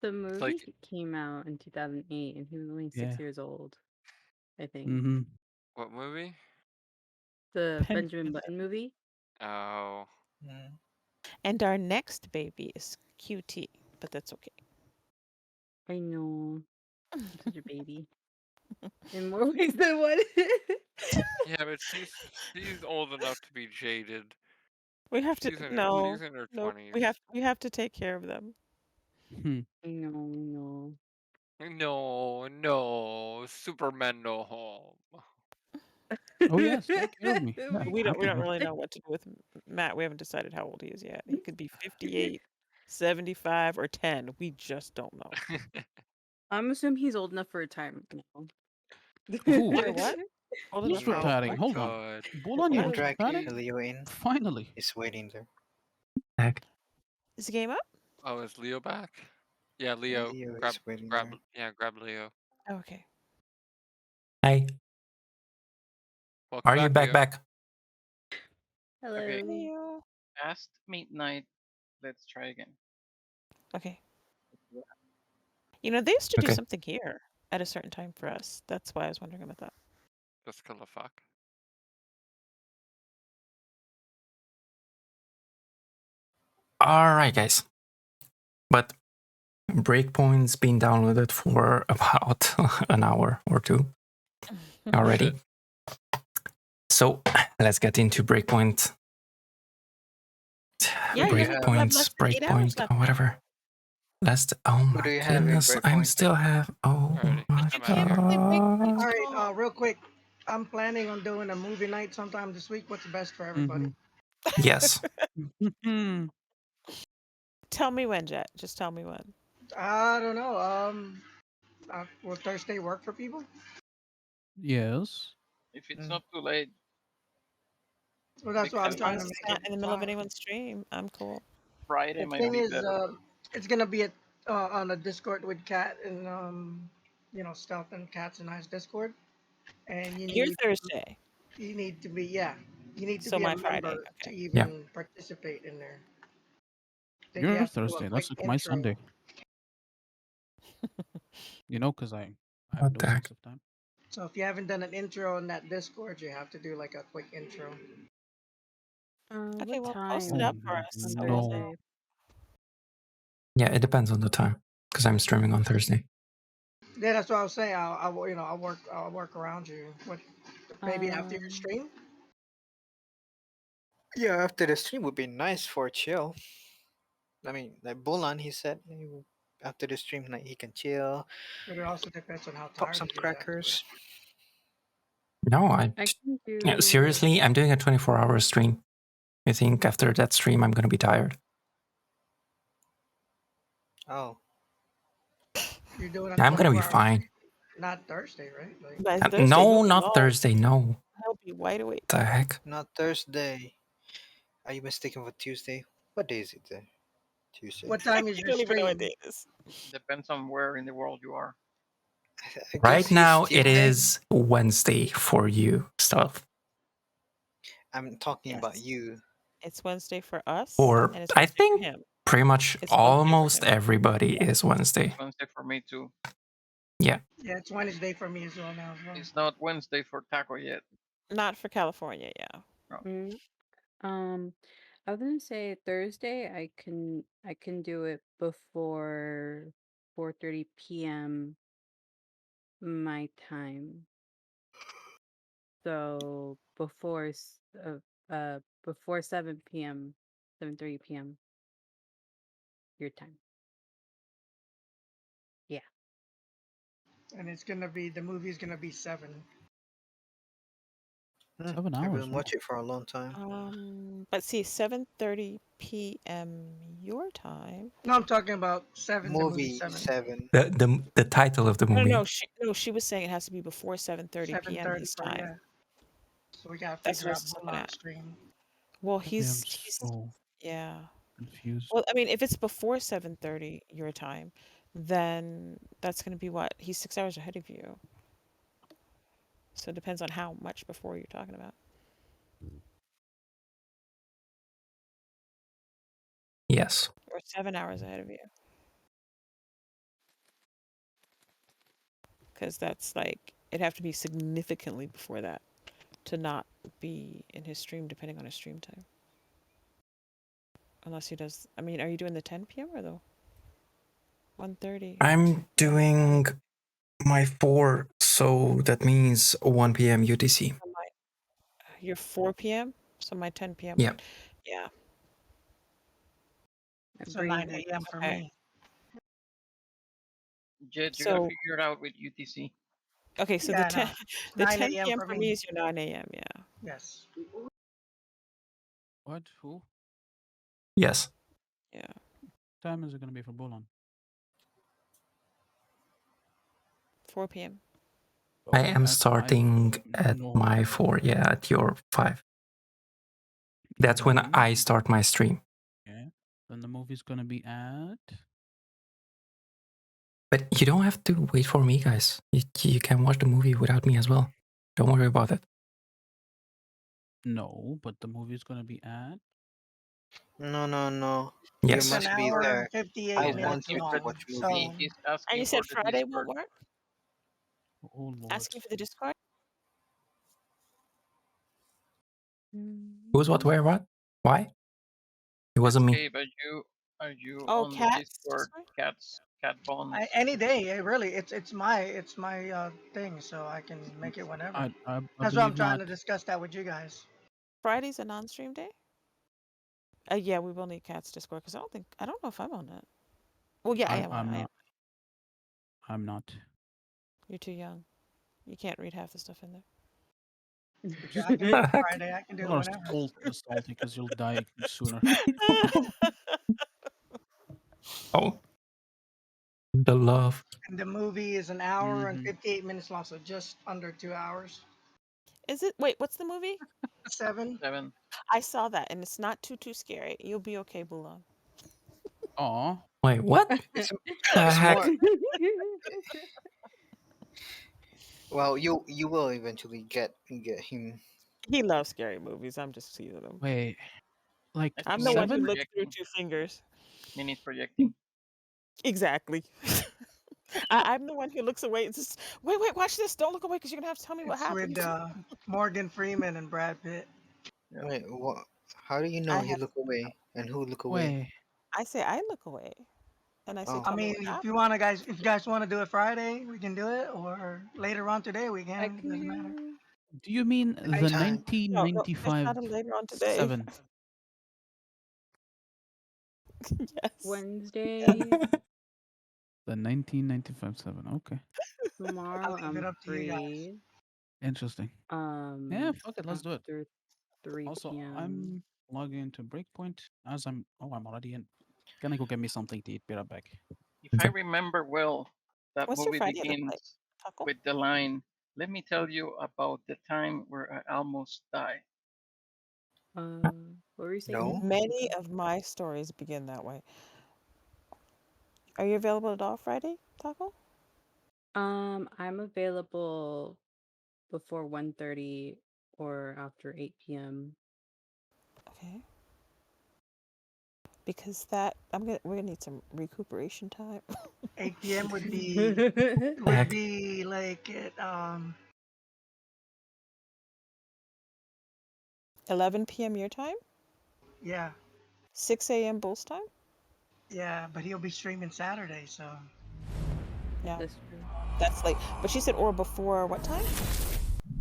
The It's movie like, came out in 2008, and he was only 6 Yeah. years old, I think. Mm-hmm. what movie? The Benjamin Button movie? Oh, Mm. And our next baby is QT, but that's okay. I know. I'm such a baby. In more ways than one. yeah, but she's old enough to be jaded. We have to She's no, in her no. 20s. We have to take care of them. Hmm. I know. No, Superman no home. Oh yes, take care of me. Yeah, We don't happy. really know what to do with Matt. We haven't decided how old he is yet. He could be 58, 75, or 10. We just don't know. I'm assuming he's old enough for retirement now. Who? For what? Old enough Who's for Oh retiring? my Hold on. god. Bulan, You're you're what? dragging retiring? Leo in. Finally. He's waiting there. Heck. Is the game up? Oh, is Leo back? Yeah, Yeah, Leo. Leo is waiting there. Grab Leo. Okay. Hey, Welcome are you back, back? Leo. Hello. Leo. Past midnight. Let's try again. Okay. You know, they used to do Okay. something here at a certain time for us. That's why I was wondering about that. Just kill the fuck. All right, guys. But Breakpoint's been downloaded for about an hour or two already. So let's get into Breakpoint. Yeah, do you you have? have Breakpoints, less than 8 hours Breakpoint, left. or whatever. Last. Oh Who my do you have in goodness! I'm Breakpoint? still have. Oh Alrighty, my I'm You out of can't here. play Breakpoint All god! right, till real quick. I'm planning on doing a movie night sometime this week. What's best for everybody? Mm-hmm. Yes. tell me when, Jet. Just tell me when. I don't know. Will Thursday work for people? Yes. If it's Mm. not too late, Well, that's what I'm As because long trying to as it's make not it in the middle of time. anyone's stream, I'm cool. Friday The might thing be is, better. it's gonna be on a Discord with Cat and Stealth and Cat's and I's Discord, and Your Thursday, you need to be you need to so be a my Friday. member to Okay. Yeah. even participate in there. I think you Your have to do a Thursday. quick That's like my intro. Sunday. You know, because I have What no the sense heck? of time. So if you haven't done an intro in that Discord, you have to do like a quick intro. Okay, What well, post it time Oh up for us on so we'll no. know. Thursday? Yeah, it depends on the time because I'm streaming on Thursday. Yeah, that's what I was saying. I'll work around you. What maybe after your Um, stream? Yeah, after the stream would be nice for chill. I mean, like Bulan, he said after the stream, like he can chill, But it also depends on how pop tired some he is afterwards. crackers. No, I can yeah, do. seriously, I'm doing a 24-hour stream. I think after that stream, I'm gonna be tired. Oh, You're doing a I'm gonna be 24-hour fine. stream, not Thursday, right? Like By Thursday, No, he'll be not long. Thursday. No. He'll be wide awake. The heck? not Thursday. Are you mistaken for Tuesday? What day is it then? Tuesday. what time is You your don't even know what stream? day it is. Depends on where in the world you are. I Right guess it's now, it Tuesday. is Wednesday for you, stuff. I'm talking about Yes. you. It's Wednesday for us, Or and it's I Wednesday for think him. pretty much It's Wednesday for almost him. everybody is It's Wednesday. Wednesday for me too. Yeah. Yeah, it's Wednesday for me as well now. As well. It's not Wednesday for Taco yet. Not for California, yeah. No. Mm, I was gonna say Thursday. I can do it before 4:30 p.m. my time. So before 7 p.m., 7:30 p.m. your time. Yeah. And the movie's gonna be 7. 7 I hours. will Wow. watch it for a long time. But see, 7:30 p.m. your time. No, I'm talking about 7. The movie Movie 7. 7. The title of the No, movie. she was saying it has to be before 7:30 p.m. 7:30 his for time. yeah. So we gotta That's figure what I out was looking Mulan at. stream. Well, Okay, I'm he's so yeah. confused. Well, I mean, if it's before 7:30 your time, then that's gonna be what? He's 6 hours ahead of you. So it depends on how much before you're talking about. Yes. We're 7 hours ahead of you. Because that's like, it'd have to be significantly before that to not be in his stream, depending on his stream time. Unless he does, I mean, are you doing the 10 p.m. or the 1:30? I'm doing my 4, so that means 1 p.m. UTC. Your 4 p.m., so my 10 p.m. Yeah. would, yeah. So 9 a.m. for Okay. me. Jet, you gotta So, figure it out with UTC. okay, so Yeah, the 10, no. the 9 10 a.m. p.m. for for me. me is your 9 a.m., yeah. Yes. What? Who? Yes. Yeah. Time is it gonna be for Bolon? 4 p.m. I Oh, am at 5. starting at No. my 4, yeah, at your 5. That's when Then, I start my stream. okay. Then the movie's gonna be at. But you don't have to wait for me, guys. You can watch the movie without me as well. Don't worry about it. No, but the movie's gonna be at. No. Yes. It's You an must be hour and there. 58 I He's want minutes to asking for long. watch So movie. he's And asking you for said the Friday Discord. won't work? Oh Lord. Asking for the Discord? Who's what, where, what? Why? It wasn't me. Escape, are you Oh, on the cats Discord? Discord? Cat bonds. any day, really. It's my thing, so I can make it whenever. I That's why I'm believe trying not. to discuss that with you guys. Friday's a non-stream day? Yeah, we will need cats Discord because I don't know if I'm on that. Well, yeah, I am on. I'm I am. not. I'm not. You're too young. You can't read half the stuff in there. Yeah, I can do it Friday. I can do it You're whenever. salty because you'll die sooner. Oh. The love. And the movie is an hour and Mhm. 58 minutes long, so just under 2 hours. Is it? Wait, what's the movie? 7. 7. I saw that, and it's not too scary. You'll be okay, Bulan. Aw. Wait, what? It's, The it's heck? more. Well, you will eventually get him. He loves scary movies. I'm just teasing him. Wait. Like I I'm think the one Nini's who 7? looks through projecting. 2 fingers. Nini's projecting. Exactly. I'm the one who looks away. It's just, wait, watch this. Don't look away because you're gonna have to tell me what It's with happened. Morgan Freeman and Brad Pitt. Yeah. Wait, what? How do you know I he have. look away and who look away? Wait. I say I look away, and I say, Oh, I tell me mean, what if happened. you want to, guys, if you guys want to do it Friday, we can do it, or later on today we I can. It can doesn't matter. do. Do you mean the anytime. No, there's 1995 not a later on today. 7? Yes. Wednesday. The 1995 7. Okay. I'll Tomorrow leave I'm it up to you guys. free. Interesting. Yeah, fuck it. Let's do it. After 3 Also, p.m. I'm logging into Breakpoint as I'm. Oh, I'm already in. Gonna go get me something to eat. Be right back. If I Okay. remember well, that What's your movie Friday look like, begins Taco? with the line, "Let me tell you about the time where I almost died." What were you saying? No. Many of my stories begin that way. Are you available at all Friday, Taco? I'm available before 1:30 or after 8 p.m. Okay. Because we're gonna need some recuperation time. 8 p.m. would Heck. be like at 11 p.m. your time, yeah 6 a.m. Bulls time. yeah, but he'll be streaming Saturday, so Yeah, That's true. that's late. But she said or before what time?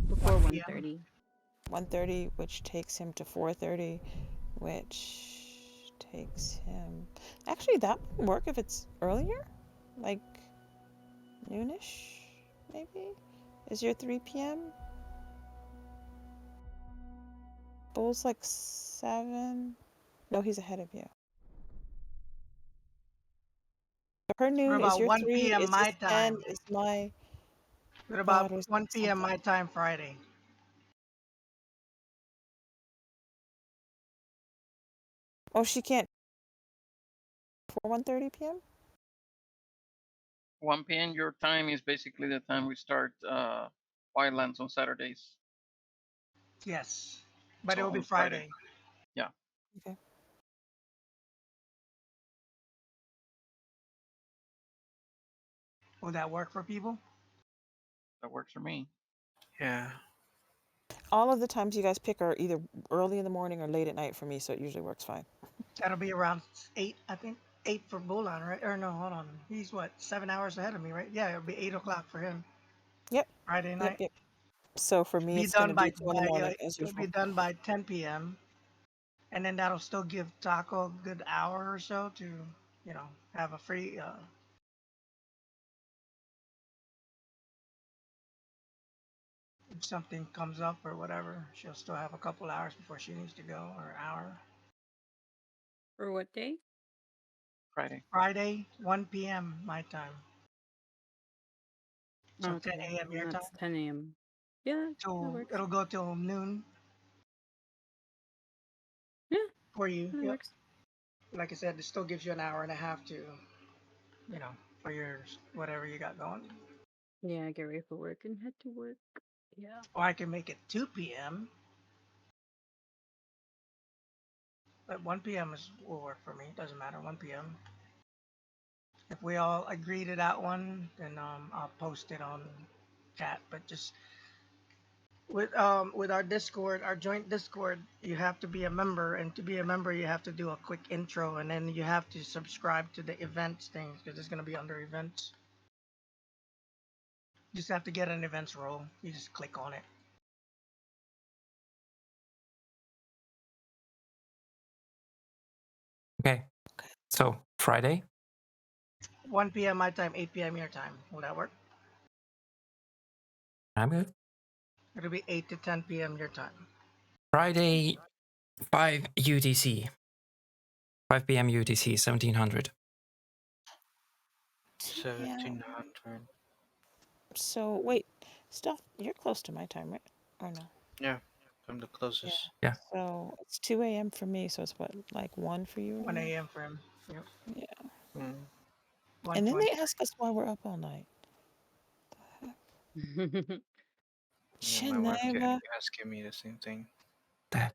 Before 1 p.m. 1:30. 1:30, which takes him to 4:30, which takes him. Actually, that would work if it's earlier, like noonish, maybe. Is your 3 p.m. Bull's like 7? No, he's ahead of you. Her What noon is about your 1 3, p.m. is his my 10, time? is my What about daughter's 1 p.m. something. my time Friday? Oh, she can't before 1:30 p.m. 1 p.m. your time is basically the time we start Wildlands on Saturdays. Yes, but So it will be on Friday. Friday. Yeah. Okay. Will that work for people? That works for me. Yeah. All of the times you guys pick are either early in the morning or late at night for me, so it usually works fine. That'll be around 8, I think. 8 for Bulan, right? Or no, hold on. He's what, 7 hours ahead of me, right? Yeah, it'll be 8 o'clock for him. Yep. Friday Yep. night. Yep. So for me, Be it's going to done be by 2 in the morning as it'll be usual. done by 10 p.m. And then that'll still give Taco a good hour or so to, have a free. If something comes up or whatever, she'll still have a couple hours before she needs to go, or an hour. For what day? Friday. Friday, 1 p.m. my time. So 10 Okay, a.m. your and time. that's 10 a.m. Yeah, that works. It'll go till noon Yeah, for you. that Yep. works. Like I said, it still gives you an hour and a half to, for your whatever you got going. Yeah, get ready for work and head to work. Yeah. Or I can make it 2 p.m. But 1 p.m. will work for me. Doesn't matter. 1 p.m. If we all agree to that one, then I'll post it on chat. But just with our Discord, our joint Discord, you have to be a member, and to be a member, you have to do a quick intro, and then you have to subscribe to the events things because it's gonna be under events. You just have to get an events role. You just click on it. Okay. So Friday, 1 p.m. my time, 8 p.m. your time. Will that work? I'm good. It'll be 8 to 10 p.m. your time. Friday, 5 UTC. 5 p.m. UTC, 1700. 1700. So wait, stuff. You're close to my time, right? Or no? Yeah, I'm the closest. Yeah. So it's 2 a.m. for me. So it's what, like 1 for you? 1 a.m. for him. Yep. Yeah. Mm. And then 1:20. they ask us why we're up all night. Yeah, my wife kept Geneva. asking me the same thing. That.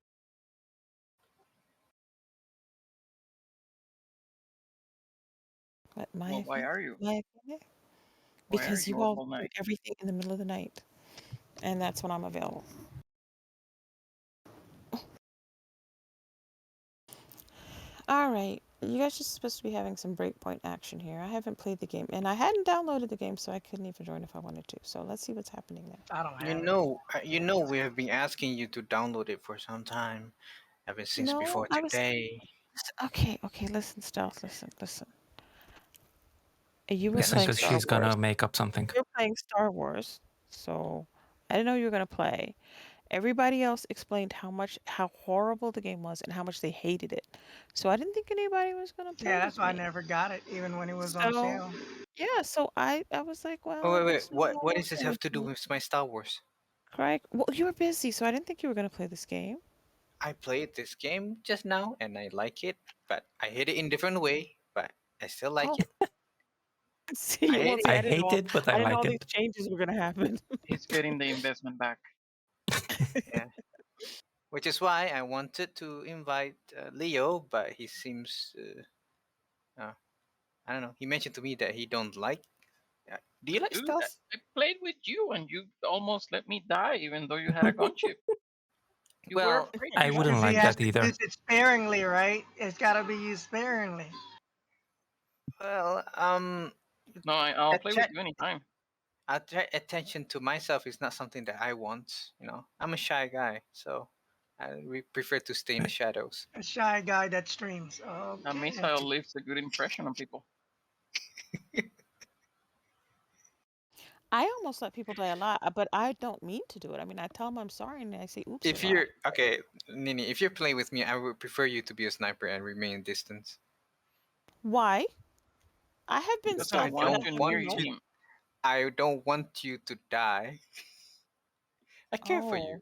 What Well, why are you? my opinion? Why are Because you you up all all do night? everything in the middle of the night, and that's when I'm available. All right, you guys are supposed to be having some Breakpoint action here. I haven't played the game, and I hadn't downloaded the game, so I couldn't even join if I wanted to. So let's see what's happening there. I don't You have know, we have been asking you to download it for some time, ever since No, before I was today. okay. Okay, listen, Stealth. Listen. You were Listen, playing because Star she's gonna Wars. make up something. You're playing Star Wars, so I didn't know you were gonna play. Everybody else explained how horrible the game was and how much they hated it. So I didn't think anybody was gonna play Yeah, that's with why I me. never got it, even when it was on So sale. yeah, so I was like, Oh well, I wait, guess no what one what will does this play have with to do me. with my Star Wars? Craig, well, you were busy, so I didn't think you were gonna play this game. I played this game just now and I like it, but I hate it in different way, but I still like Oh, it. see, I you hate won't it. say I hate it, but I I didn't know like all these it. changes were gonna happen. He's getting the investment back. Yeah. Which is why I wanted to invite Leo, but he seems I don't know. He mentioned to me that he don't like. Do you like Dude, stealth? I played with you and you almost let me die even though you had a gunship. You were Well, afraid I to wouldn't Because shoot. he like has that to either. use it sparingly, right? It's got to be used sparingly. well, No, I'll play with atten- you anytime. attention to myself is not something that I want. You know, I'm a shy guy, so we prefer to stay in the shadows. A shy guy that streams. A Okay. missile leaves a good impression on people. I almost let people die a lot, but I don't mean to do it. I mean, I tell them I'm sorry, and I say oops a If lot. you're okay, Nini, if you're playing with me, I would prefer you to be a sniper and remain distance. Why? I have He been doesn't I stealthy and want I've don't you never near want his known. you. team. I don't want you to die. I care for you.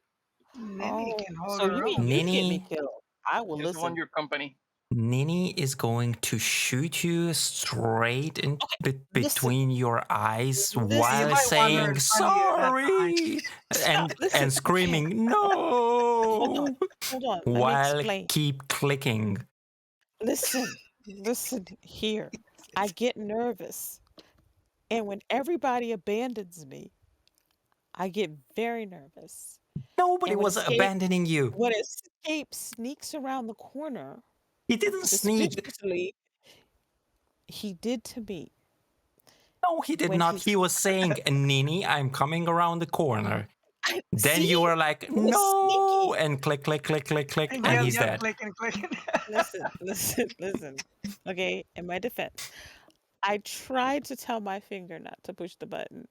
Oh, Nini can hold so you her mean own. you'd get me Nini, killed? I will Just want listen. your company. Nini is going to shoot you straight in Okay, listen, between your eyes You while might want her saying in front of you, not behind you. sorry stop. Listen, and okay, screaming hold on, no hold on. Let me while explain. keep clicking. Listen here. I get nervous. And when everybody abandons me, I get very nervous. Nobody And was abandoning you. when Escape sneaks around the corner, He didn't sneak. suspiciously, he did to me. No, he did When not. he's He was saying, Nini, I'm coming around the corner. Then you see, were like, it was no, sneaky. and click, click, click, click, click, And and yep, he's yep, dead. clicking, clicking. Listen. Okay, in my defense, I tried to tell my finger not to push the button.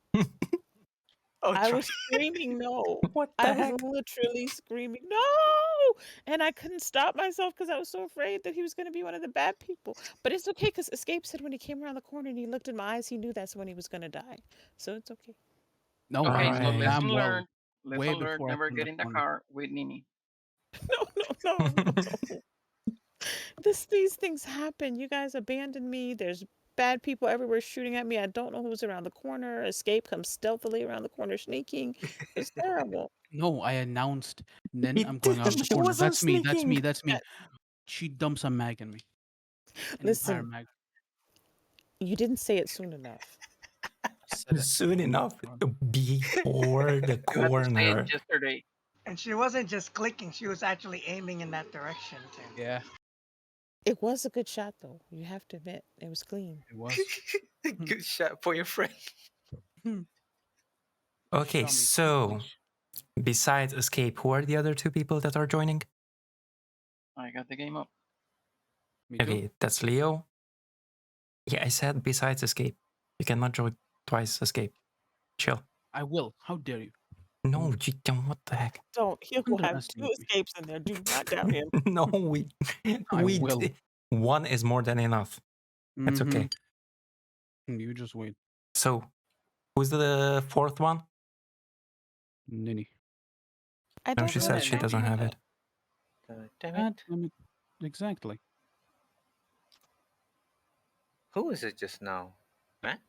Oh, I was screaming no. What I the was heck? literally screaming no, and I couldn't stop myself because I was so afraid that he was going to be one of the bad people. But it's okay because Escape said when he came around the corner and he looked in my eyes, he knew that's when he was going to die. So it's okay. No, Okay, I so knew Right. damn lesson well learned. way Lesson learned. before I Never turned get the in the corner. car with Nini. No. These things happen. You guys abandoned me. There's bad people everywhere shooting at me. I don't know who's around the corner. Escape comes stealthily around the corner sneaking. It's terrible. No, I announced, Nin, He I'm going out the didn't. He corner. wasn't That's me. That's sneaking. me. That's me. She dumps a mag in me. An entire Listen, mag. you didn't say it soon enough. I said it. Soon enough, before the You had to say it corner. yesterday. And she wasn't just clicking; she was actually aiming in that direction too. Yeah, It was a good shot, though. You have to admit, it was clean. it was. Good shot for your friend. Okay, Shot me so twice. besides Escape, who are the other two people that are joining? I got the game up. Me too. Okay, that's Leo. Yeah, I said besides Escape. You cannot join twice Escape. Chill. I will. How dare you? No, you don't. What the heck? Don't. He will have two Underestimate me. escapes in there. Do not doubt him. No, we I we will. one is more than enough. It's okay. You just wait. So, who's the fourth one? Nini. I No, don't she know said that she name. doesn't have it. Damn God it. damn it. Exactly. Who was it just now? Matt?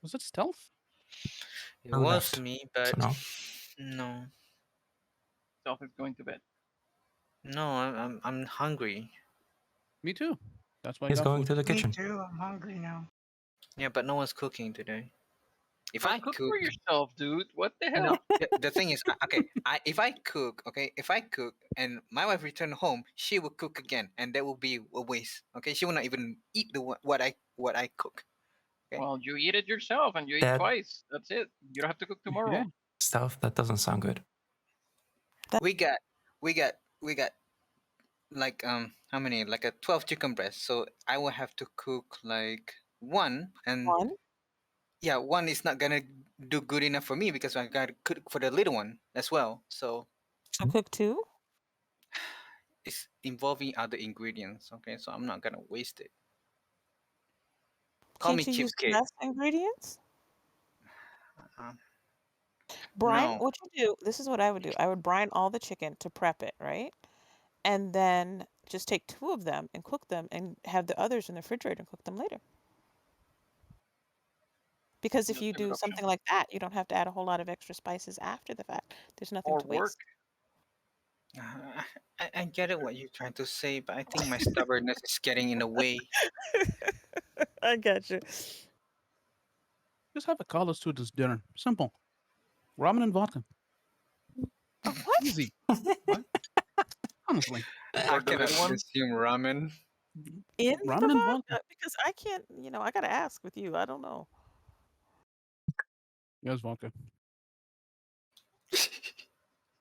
Was it stealth? It Who was left? me, but no. no. Self is going to bed. No, I'm hungry. Me too. That's why I He's got going food. to the Me kitchen. too. I'm hungry now. Yeah, but no one's cooking today. If Well, I cook cook, for yourself, dude. What the no, hell? the thing is, okay, if I cook, okay, if I cook and my wife return home, she will cook again, and that will be a waste. Okay, she will not even eat what I cook. Okay. Well, you eat it yourself and you eat That twice. That's it. You don't have to cook tomorrow. Yeah. stuff that doesn't sound good. We got like how many, like a 12 chicken breasts, so I will have to cook like one, and One. yeah, one is not gonna do good enough for me because I gotta cook for the little one as well, so So cook two. it's involving other ingredients. Okay, so I'm not gonna waste it. Call me Can't you use cheapskate. less ingredients? uh, Brine, no. what you do, this is what I would do. I would brine all the chicken to prep it, right? And then just take two of them and cook them and have the others in the refrigerator and cook them later. Because if That's you a good do option. something like that, you don't have to add a whole lot of extra spices after the fact. There's nothing Or to work. waste. I get it what you're trying to say, but I think my stubbornness is getting in the way. I got you. Just have a college student's dinner. Simple. Ramen and vodka. What? Easy. What? Honestly. I For the cannot little one? consume ramen. In the Ramen and vodka? vodka. Because I can't, I gotta ask with you. I don't know. Yes, vodka.